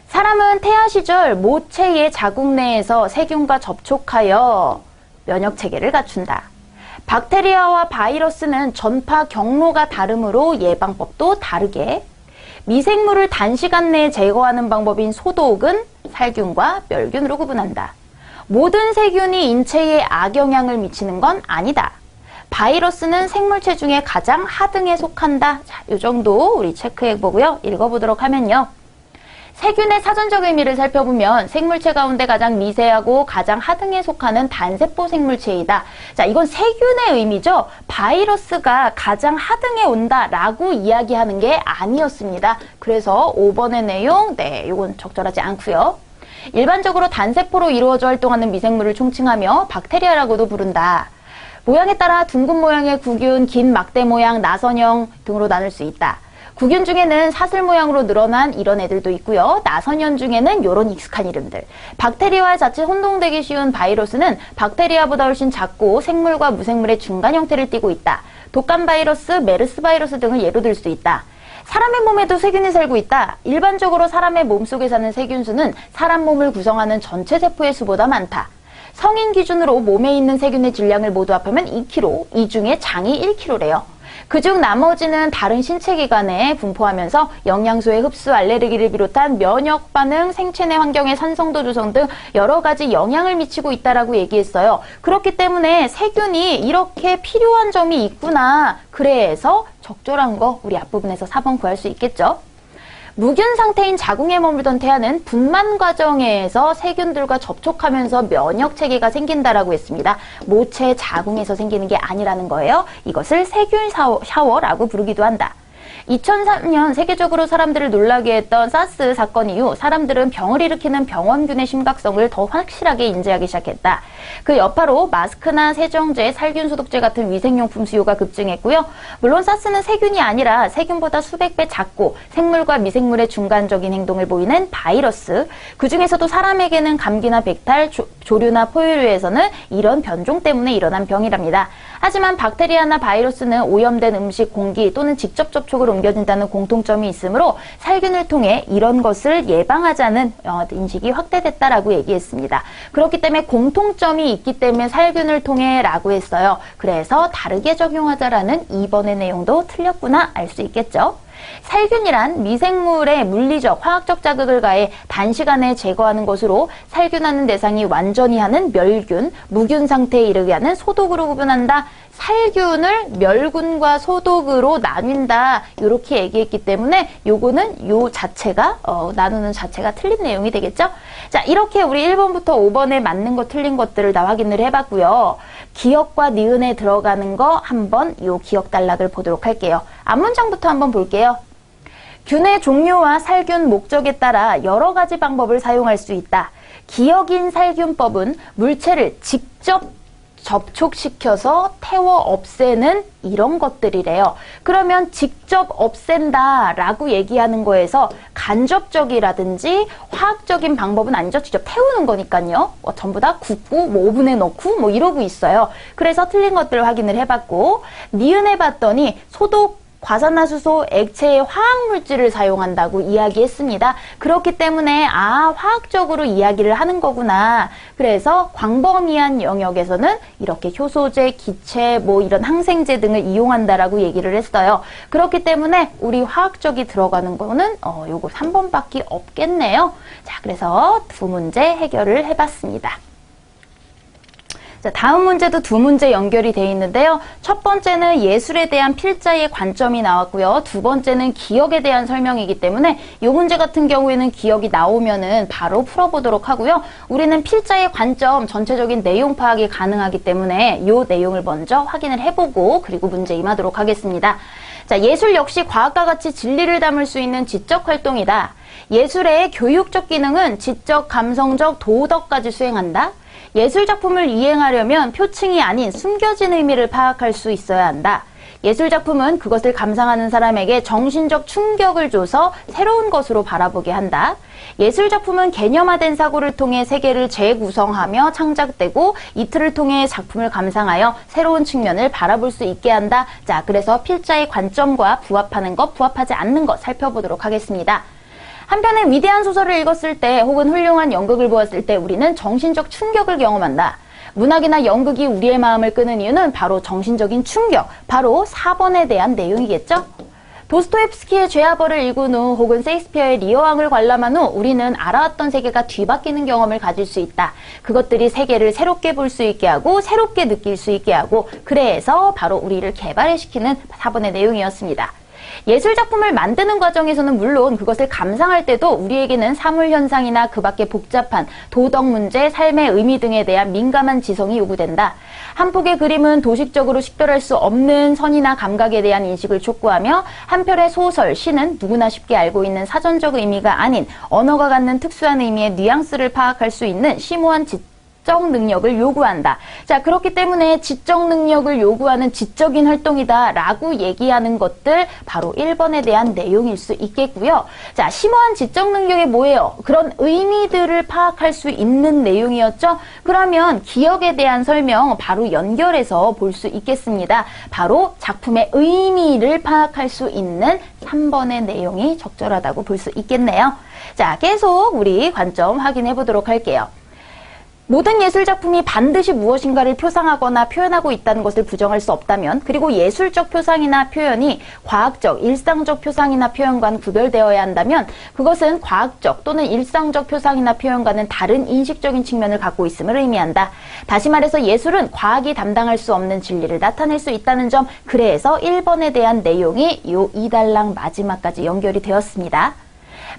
사람은 태아 시절 모체의 자국 내에서 세균과 접촉하여 면역 체계를 갖춘다. 박테리아와 바이러스는 전파 경로가 다르므로 예방법도 다르게, 미생물을 단시간 내에 제거하는 방법인 소독은 살균과 멸균으로 구분한다. 모든 세균이 인체에 악영향을 미치는 건 아니다. 바이러스는 생물체 중에 가장 하등에 속한다. 자, 이 정도 우리 체크해보고요. 읽어보도록 하면요. 세균의 사전적 의미를 살펴보면 생물체 가운데 가장 미세하고 가장 하등에 속하는 단세포 생물체이다. 자, 이건 세균의 의미죠. 바이러스가 가장 하등에 온다라고 이야기하는 게 아니었습니다. 그래서 5번의 내용, 이건 적절하지 않고요. 일반적으로 단세포로 이루어져 활동하는 미생물을 총칭하며 박테리아라고도 부른다. 모양에 따라 둥근 모양의 구균, 긴 막대 모양, 나선형 등으로 나눌 수 있다. 구균 중에는 사슬 모양으로 늘어난 이런 애들도 있고요. 나선형 중에는 이런 익숙한 이름들. 박테리아와 자칫 혼동되기 쉬운 바이러스는 박테리아보다 훨씬 작고 생물과 무생물의 중간 형태를 띠고 있다. 독감 바이러스, 메르스 바이러스 등을 예로 들 수 있다. 사람의 몸에도 세균이 살고 있다. 일반적으로 사람의 몸속에 사는 세균 수는 사람 몸을 구성하는 전체 세포의 수보다 많다. 성인 기준으로 몸에 있는 세균의 질량을 모두 합하면 2kg, 이 중에 장이 1kg래요. 그중 나머지는 다른 신체기관에 분포하면서 영양소의 흡수, 알레르기를 비롯한 면역 반응, 생체 내 환경의 산성도 조성 등 여러 가지 영향을 미치고 있다라고 얘기했어요. 그렇기 때문에 세균이 이렇게 필요한 점이 있구나. 그래서 적절한 거 우리 앞부분에서 4번 구할 수 있겠죠. 무균 상태인 자궁에 머물던 태아는 분만 과정에서 세균들과 접촉하면서 면역 체계가 생긴다라고 했습니다. 모체 자궁에서 생기는 게 아니라는 거예요. 이것을 세균 샤워라고 부르기도 한다. 2003년 세계적으로 사람들을 놀라게 했던 사스 사건 이후 사람들은 병을 일으키는 병원균의 심각성을 더 확실하게 인지하기 시작했다. 그 여파로 마스크나 세정제, 살균 소독제 같은 위생용품 수요가 급증했고요. 물론 사스는 세균이 아니라 세균보다 수백 배 작고 생물과 미생물의 중간적인 행동을 보이는 바이러스, 그중에서도 사람에게는 감기나 백탈, 조류나 포유류에서는 이런 변종 때문에 일어난 병이랍니다. 하지만 박테리아나 바이러스는 오염된 음식, 공기 또는 직접 접촉을 옮겨진다는 공통점이 있으므로 살균을 통해 이런 것을 예방하자는 인식이 확대됐다라고 얘기했습니다. 그렇기 때문에 공통점이 있기 때문에 살균을 통해 라고 했어요. 그래서 다르게 적용하자라는 2번의 내용도 틀렸구나 알 수 있겠죠. 살균이란 미생물의 물리적, 화학적 자극을 가해 단시간에 제거하는 것으로 살균하는 대상이 완전히 하는 멸균, 무균 상태에 이르게 하는 소독으로 구분한다. 살균을 멸균과 소독으로 나뉜다. 이렇게 얘기했기 때문에 요거는 요 자체가 나누는 자체가 틀린 내용이 되겠죠? 자, 이렇게 우리 1번부터 5번에 맞는 거 틀린 것들을 다 확인을 해봤고요. 기억과 니은에 들어가는 거 한번 요 기억 단락을 보도록 할게요. 앞문장부터 한번 볼게요. 균의 종류와 살균 목적에 따라 여러 가지 방법을 사용할 수 있다. 기억인 살균법은 물체를 직접 접촉시켜서 태워 없애는 이런 것들이래요. 그러면 직접 없앤다 라고 얘기하는 거에서 간접적이라든지 화학적인 방법은 아니죠. 직접 태우는 거니까요. 전부 다 굽고 오븐에 넣고 이러고 있어요. 그래서 틀린 것들을 확인을 해봤고, 니은해 봤더니 소독, 과산화수소, 액체의 화학물질을 사용한다고 이야기했습니다. 그렇기 때문에 화학적으로 이야기를 하는 거구나. 그래서 광범위한 영역에서는 이렇게 효소제, 기체, 이런 항생제 등을 이용한다라고 얘기를 했어요. 그렇기 때문에 우리 화학적이 들어가는 거는 요거 3번밖에 없겠네요. 자, 그래서 두 문제 해결을 해봤습니다. 자, 다음 문제도 두 문제 연결이 돼 있는데요. 첫 번째는 예술에 대한 필자의 관점이 나왔고요. 두 번째는 기억에 대한 설명이기 때문에 이 문제 같은 경우에는 기억이 나오면은 바로 풀어보도록 하고요. 우리는 필자의 관점, 전체적인 내용 파악이 가능하기 때문에 이 내용을 먼저 확인을 해보고 그리고 문제 임하도록 하겠습니다. 자, 예술 역시 과학과 같이 진리를 담을 수 있는 지적 활동이다. 예술의 교육적 기능은 지적, 감성적, 도덕까지 수행한다. 예술작품을 이행하려면 표층이 아닌 숨겨진 의미를 파악할 수 있어야 한다. 예술작품은 그것을 감상하는 사람에게 정신적 충격을 줘서 새로운 것으로 바라보게 한다. 예술작품은 개념화된 사고를 통해 세계를 재구성하며 창작되고 이틀을 통해 작품을 감상하여 새로운 측면을 바라볼 수 있게 한다. 자, 그래서 필자의 관점과 부합하는 것, 부합하지 않는 것 살펴보도록 하겠습니다. 한편의 위대한 소설을 읽었을 때 혹은 훌륭한 연극을 보았을 때 우리는 정신적 충격을 경험한다. 문학이나 연극이 우리의 마음을 끄는 이유는 바로 정신적인 충격, 바로 4번에 대한 내용이겠죠? 도스토옙스키의 죄와 벌을 읽은 후 혹은 셰익스피어의 리어왕을 관람한 후 우리는 알아왔던 세계가 뒤바뀌는 경험을 가질 수 있다. 그것들이 세계를 새롭게 볼 수 있게 하고 새롭게 느낄 수 있게 하고 그래서 바로 우리를 개발시키는 4번의 내용이었습니다. 예술작품을 만드는 과정에서는 물론 그것을 감상할 때도 우리에게는 사물현상이나 그 밖의 복잡한 도덕 문제, 삶의 의미 등에 대한 민감한 지성이 요구된다. 한 폭의 그림은 도식적으로 식별할 수 없는 선이나 감각에 대한 인식을 촉구하며 한 편의 소설, 시는 누구나 쉽게 알고 있는 사전적 의미가 아닌 언어가 갖는 특수한 의미의 뉘앙스를 파악할 수 있는 심오한 지적 능력을 요구한다. 자, 그렇기 때문에 지적 능력을 요구하는 지적인 활동이다 라고 얘기하는 것들 바로 1번에 대한 내용일 수 있겠고요. 자, 심오한 지적 능력이 뭐예요? 그런 의미들을 파악할 수 있는 내용이었죠. 그러면 기억에 대한 설명 바로 연결해서 볼 수 있겠습니다. 바로 작품의 의미를 파악할 수 있는 3번의 내용이 적절하다고 볼 수 있겠네요. 자, 계속 우리 관점 확인해 보도록 할게요. 모든 예술작품이 반드시 무엇인가를 표상하거나 표현하고 있다는 것을 부정할 수 없다면, 그리고 예술적 표상이나 표현이 과학적, 일상적 표상이나 표현과는 구별되어야 한다면 그것은 과학적 또는 일상적 표상이나 표현과는 다른 인식적인 측면을 갖고 있음을 의미한다. 다시 말해서 예술은 과학이 담당할 수 없는 진리를 나타낼 수 있다는 점, 그래서 1번에 대한 내용이 요 2달랑 마지막까지 연결이 되었습니다.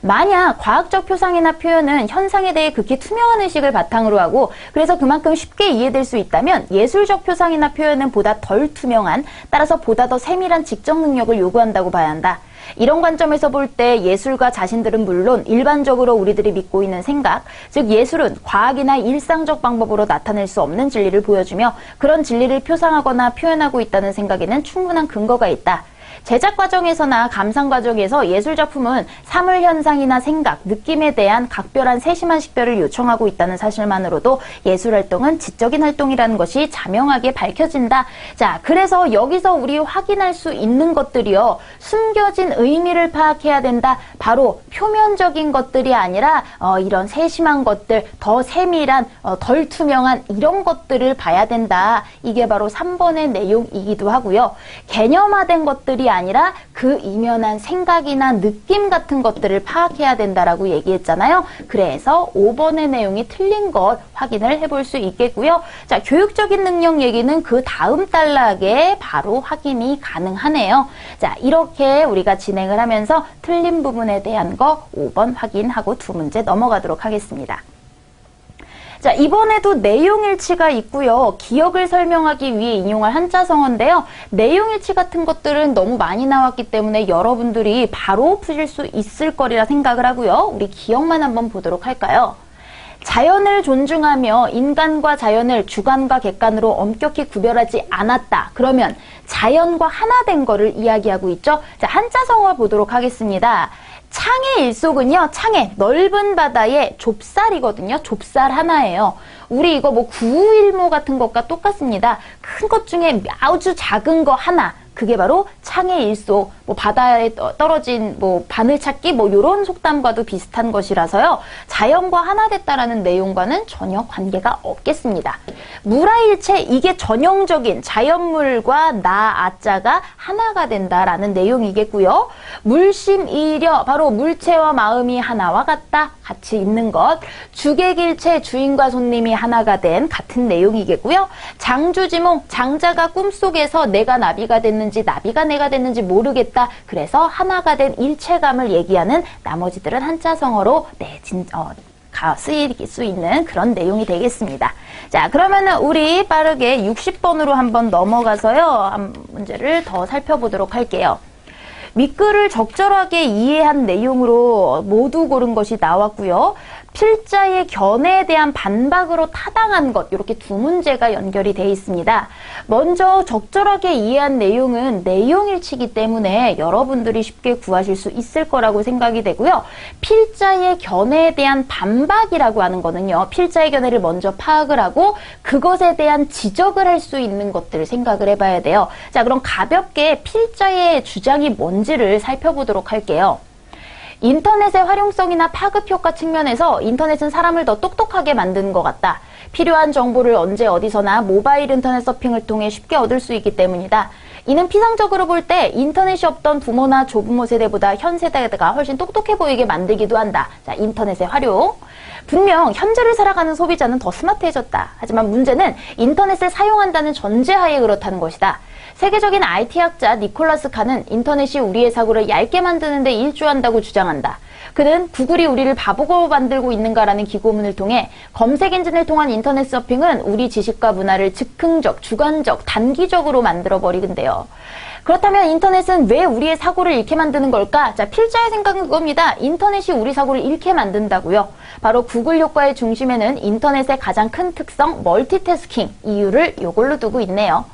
만약 과학적 표상이나 표현은 현상에 대해 극히 투명한 의식을 바탕으로 하고 그래서 그만큼 쉽게 이해될 수 있다면 예술적 표상이나 표현은 보다 덜 투명한, 따라서 보다 더 세밀한 직접 능력을 요구한다고 봐야 한다. 이런 관점에서 볼 때 예술가 자신들은 물론 일반적으로 우리들이 믿고 있는 생각, 즉 예술은 과학이나 일상적 방법으로 나타낼 수 없는 진리를 보여주며 그런 진리를 표상하거나 표현하고 있다는 생각에는 충분한 근거가 있다. 제작 과정에서나 감상 과정에서 예술작품은 사물 현상이나 생각, 느낌에 대한 각별한 세심한 식별을 요청하고 있다는 사실만으로도 예술활동은 지적인 활동이라는 것이 자명하게 밝혀진다. 자, 그래서 여기서 우리 확인할 수 있는 것들이요, 숨겨진 의미를 파악해야 된다. 바로 표면적인 것들이 아니라 이런 세심한 것들, 더 세밀한, 덜 투명한 이런 것들을 봐야 된다. 이게 바로 3번의 내용이기도 하고요. 개념화된 것들이 아니라 그 이면한 생각이나 느낌 같은 것들을 파악해야 된다라고 얘기했잖아요. 그래서 5번의 내용이 틀린 것 확인을 해볼 수 있겠고요. 자, 교육적인 능력 얘기는 그 다음 단락에 바로 확인이 가능하네요. 자, 이렇게 우리가 진행을 하면서 틀린 부분에 대한 거 5번 확인하고 두 문제 넘어가도록 하겠습니다. 자, 이번에도 내용일치가 있고요. 기억을 설명하기 위해 인용할 한자성어인데요. 내용일치 같은 것들은 너무 많이 나왔기 때문에 여러분들이 바로 푸실 수 있을 거리라 생각을 하고요. 우리 기억만 한번 보도록 할까요? 자연을 존중하며 인간과 자연을 주관과 객관으로 엄격히 구별하지 않았다. 그러면 자연과 하나 된 거를 이야기하고 있죠. 자, 한자성어 보도록 하겠습니다. 창의 일속은요, 창의 넓은 바다의 좁쌀이거든요. 좁쌀 하나예요. 우리 이거 뭐 구일모 같은 것과 똑같습니다. 큰 것 중에 아주 작은 거 하나. 그게 바로 창의 일속, 뭐 바다에 떨어진 뭐 바늘찾기 뭐 요런 속담과도 비슷한 것이라서요. 자연과 하나 됐다라는 내용과는 전혀 관계가 없겠습니다. 물화일체, 이게 전형적인 자연물과 나 아자가 하나가 된다라는 내용이겠고요. 물심이려, 바로 물체와 마음이 하나와 같다, 같이 있는 것. 주객일체, 주인과 손님이 하나가 된 같은 내용이겠고요. 장주지몽, 장자가 꿈속에서 내가 나비가 됐는지 나비가 내가 됐는지 모르겠다. 그래서 하나가 된 일체감을 얘기하는 나머지들은 한자성어로 쓰일 수 있는 그런 내용이 되겠습니다. 자, 그러면은 우리 빠르게 60번으로 한번 넘어가서요, 한 문제를 더 살펴보도록 할게요. 밑글을 적절하게 이해한 내용으로 모두 고른 것이 나왔고요. 필자의 견해에 대한 반박으로 타당한 것, 이렇게 두 문제가 연결이 되어 있습니다. 먼저 적절하게 이해한 내용은 내용일치이기 때문에 여러분들이 쉽게 구하실 수 있을 거라고 생각이 되고요. 필자의 견해에 대한 반박이라고 하는 거는요, 필자의 견해를 먼저 파악을 하고 그것에 대한 지적을 할 수 있는 것들을 생각을 해봐야 돼요. 자, 그럼 가볍게 필자의 주장이 뭔지를 살펴보도록 할게요. 인터넷의 활용성이나 파급 효과 측면에서 인터넷은 사람을 더 똑똑하게 만드는 것 같다. 필요한 정보를 언제 어디서나 모바일 인터넷 서핑을 통해 쉽게 얻을 수 있기 때문이다. 이는 피상적으로 볼 때 인터넷이 없던 부모나 조부모 세대보다 현 세대가 훨씬 똑똑해 보이게 만들기도 한다. 자, 인터넷의 활용. 분명 현재를 살아가는 소비자는 더 스마트해졌다. 하지만 문제는 인터넷을 사용한다는 전제하에 그렇다는 것이다. 세계적인 IT학자 니콜라스 칸은 인터넷이 우리의 사고를 얇게 만드는 데 일조한다고 주장한다. 그는 구글이 우리를 바보로 만들고 있는가라는 기고문을 통해 검색 엔진을 통한 인터넷 서핑은 우리 지식과 문화를 즉흥적, 주관적, 단기적으로 만들어버리는데요. 그렇다면 인터넷은 왜 우리의 사고를 잃게 만드는 걸까? 자, 필자의 생각은 그겁니다. 인터넷이 우리 사고를 잃게 만든다고요. 바로 구글 효과의 중심에는 인터넷의 가장 큰 특성, 멀티태스킹 이유를 요걸로 두고 있네요.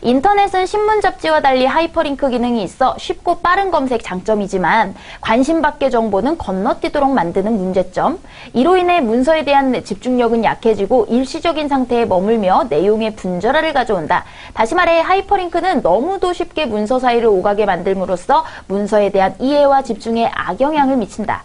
인터넷은 신문 잡지와 달리 하이퍼링크 기능이 있어 쉽고 빠른 검색 장점이지만 관심밖의 정보는 건너뛰도록 만드는 문제점. 이로 인해 문서에 대한 집중력은 약해지고 일시적인 상태에 머물며 내용의 분절화를 가져온다. 다시 말해 하이퍼링크는 너무도 쉽게 문서 사이를 오가게 만들므로써 문서에 대한 이해와 집중에 악영향을 미친다.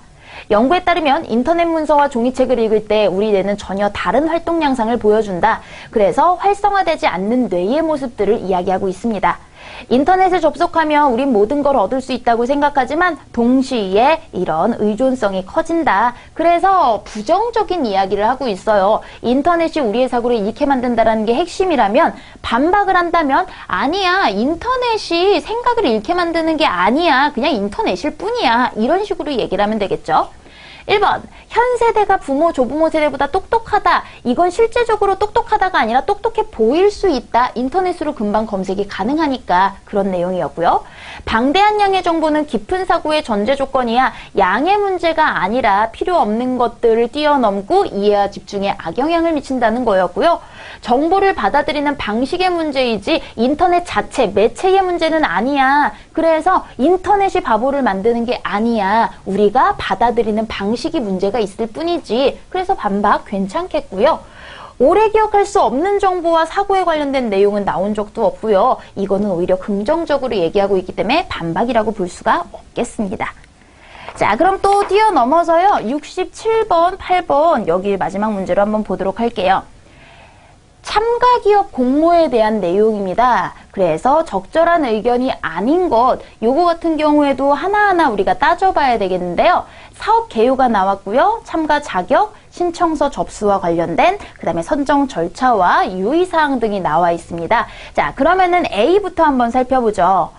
연구에 따르면 인터넷 문서와 종이책을 읽을 때 우리 뇌는 전혀 다른 활동 양상을 보여준다. 그래서 활성화되지 않는 뇌의 모습들을 이야기하고 있습니다. 인터넷에 접속하면 우린 모든 걸 얻을 수 있다고 생각하지만 동시에 이런 의존성이 커진다. 그래서 부정적인 이야기를 하고 있어요. 인터넷이 우리의 사고를 잃게 만든다는 게 핵심이라면 반박을 한다면 아니야. 인터넷이 생각을 잃게 만드는 게 아니야. 그냥 인터넷일 뿐이야. 이런 식으로 얘기를 하면 되겠죠. 1번, 현 세대가 부모, 조부모 세대보다 똑똑하다. 이건 실제적으로 똑똑하다가 아니라 똑똑해 보일 수 있다. 인터넷으로 금방 검색이 가능하니까 그런 내용이었고요. 방대한 양의 정보는 깊은 사고의 전제 조건이야. 양의 문제가 아니라 필요 없는 것들을 뛰어넘고 이해와 집중에 악영향을 미친다는 거였고요. 정보를 받아들이는 방식의 문제이지 인터넷 자체, 매체의 문제는 아니야. 그래서 인터넷이 바보를 만드는 게 아니야. 우리가 받아들이는 방식이 문제가 있을 뿐이지. 그래서 반박 괜찮겠고요. 오래 기억할 수 없는 정보와 사고에 관련된 내용은 나온 적도 없고요. 이거는 오히려 긍정적으로 얘기하고 있기 때문에 반박이라고 볼 수가 없겠습니다. 자, 그럼 또 뛰어넘어서요. 67번, 8번 여기 마지막 문제로 한번 보도록 할게요. 참가기업 공모에 대한 내용입니다. 그래서 적절한 의견이 아닌 것, 요거 같은 경우에도 하나하나 우리가 따져봐야 되겠는데요. 사업 개요가 나왔고요. 참가 자격, 신청서 접수와 관련된 그 다음에 선정 절차와 유의사항 등이 나와 있습니다. 자, 그러면은 A부터 한번 살펴보죠.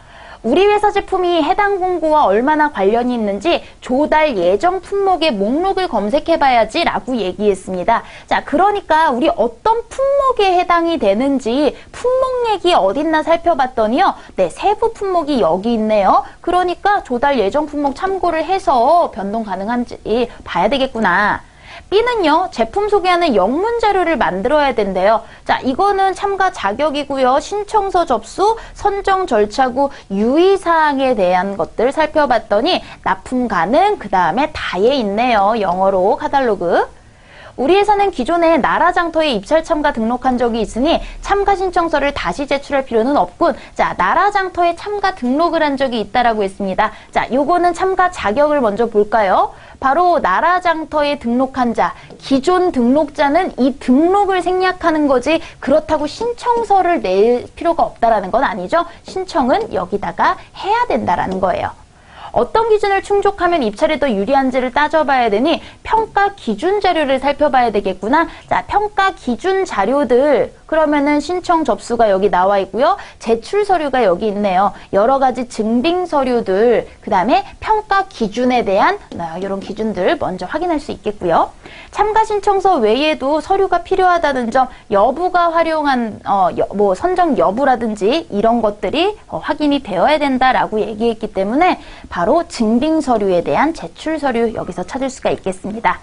우리 회사 제품이 해당 공고와 얼마나 관련이 있는지 조달 예정 품목의 목록을 검색해봐야지 라고 얘기했습니다. 자, 그러니까 우리 어떤 품목에 해당이 되는지 품목 얘기 어딨나 살펴봤더니요. 네, 세부 품목이 여기 있네요. 그러니까 조달 예정 품목 참고를 해서 변동 가능한지 봐야 되겠구나. B는요, 제품 소개하는 영문 자료를 만들어야 된대요. 자, 이거는 참가 자격이고요. 신청서 접수, 선정 절차고 유의사항에 대한 것들 살펴봤더니 납품 가능, 그 다음에 다에 있네요. 영어로 카탈로그. 우리 회사는 기존에 나라장터에 입찰 참가 등록한 적이 있으니 참가 신청서를 다시 제출할 필요는 없군. 자, 나라장터에 참가 등록을 한 적이 있다라고 했습니다. 자, 요거는 참가 자격을 먼저 볼까요? 바로 나라장터에 등록한 자, 기존 등록자는 이 등록을 생략하는 거지 그렇다고 신청서를 낼 필요가 없다라는 건 아니죠. 신청은 여기다가 해야 된다라는 거예요. 어떤 기준을 충족하면 입찰에 더 유리한지를 따져봐야 되니 평가 기준 자료를 살펴봐야 되겠구나. 자, 평가 기준 자료들 그러면은 신청 접수가 여기 나와 있고요. 제출 서류가 여기 있네요. 여러 가지 증빙 서류들, 그 다음에 평가 기준에 대한 이런 기준들 먼저 확인할 수 있겠고요. 참가 신청서 외에도 서류가 필요하다는 점, 여부가 활용한 뭐 선정 여부라든지 이런 것들이 확인이 되어야 된다라고 얘기했기 때문에 바로 증빙 서류에 대한 제출 서류 여기서 찾을 수가 있겠습니다.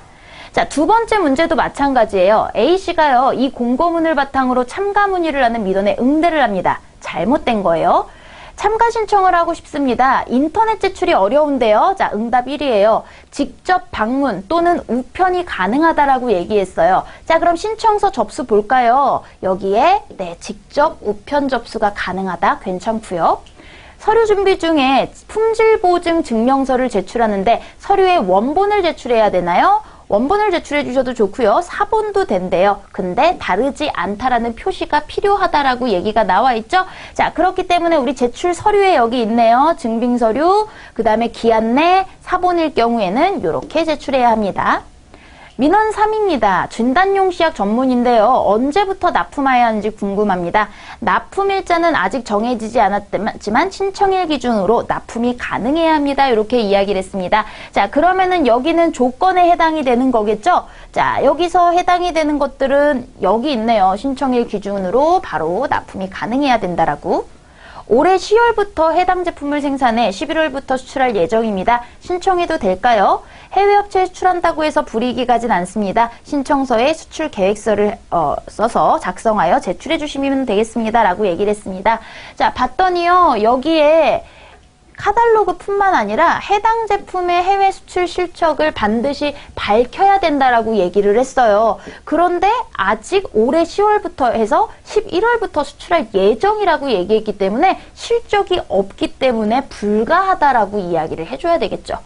자, 두 번째 문제도 마찬가지예요. A씨가요, 이 공고문을 바탕으로 참가 문의를 하는 민원에 응대를 합니다. 잘못된 거예요. 참가 신청을 하고 싶습니다. 인터넷 제출이 어려운데요. 자, 응답 1이에요. 직접 방문 또는 우편이 가능하다라고 얘기했어요. 자, 그럼 신청서 접수 볼까요? 여기에 네, 직접 우편 접수가 가능하다. 괜찮고요. 서류 준비 중에 품질 보증 증명서를 제출하는데 서류의 원본을 제출해야 되나요? 원본을 제출해 주셔도 좋고요. 사본도 된대요. 근데 다르지 않다라는 표시가 필요하다라고 얘기가 나와 있죠. 자, 그렇기 때문에 우리 제출 서류에 여기 있네요. 증빙 서류, 그 다음에 기한 내 사본일 경우에는 이렇게 제출해야 합니다. 민원 3입니다. 진단용 시약 전문인데요. 언제부터 납품해야 하는지 궁금합니다. 납품일자는 아직 정해지지 않았지만 신청일 기준으로 납품이 가능해야 합니다. 이렇게 이야기를 했습니다. 자, 그러면은 여기는 조건에 해당이 되는 거겠죠? 자, 여기서 해당이 되는 것들은 여기 있네요. 신청일 기준으로 바로 납품이 가능해야 된다라고. 올해 10월부터 해당 제품을 생산해 11월부터 수출할 예정입니다. 신청해도 될까요? 해외 업체에 수출한다고 해서 불이익이 가진 않습니다. 신청서에 수출 계획서를 써서 작성하여 제출해 주시면 되겠습니다. 라고 얘기를 했습니다. 자, 봤더니요. 여기에 카탈로그뿐만 아니라 해당 제품의 해외 수출 실적을 반드시 밝혀야 된다라고 얘기를 했어요. 그런데 아직 올해 10월부터 해서 11월부터 수출할 예정이라고 얘기했기 때문에 실적이 없기 때문에 불가하다라고 이야기를 해줘야 되겠죠.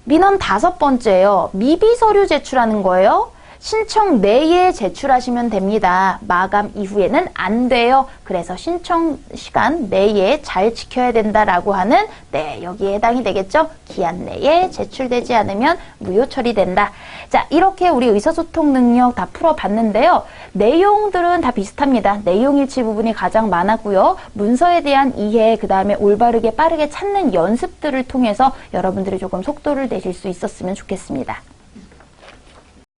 민원 5번째요. 미비 서류 제출하는 거예요. 신청 내에 제출하시면 됩니다. 마감 이후에는 안 돼요. 그래서 신청 시간 내에 잘 지켜야 된다라고 하는 여기에 해당이 되겠죠. 기한 내에 제출되지 않으면 무효 처리된다. 자, 이렇게 우리 의사소통 능력 다 풀어봤는데요. 내용들은 다 비슷합니다. 내용 일치 부분이 가장 많았고요. 문서에 대한 이해, 그 다음에 올바르게 빠르게 찾는 연습들을 통해서 여러분들이 조금 속도를 내실 수 있었으면 좋겠습니다.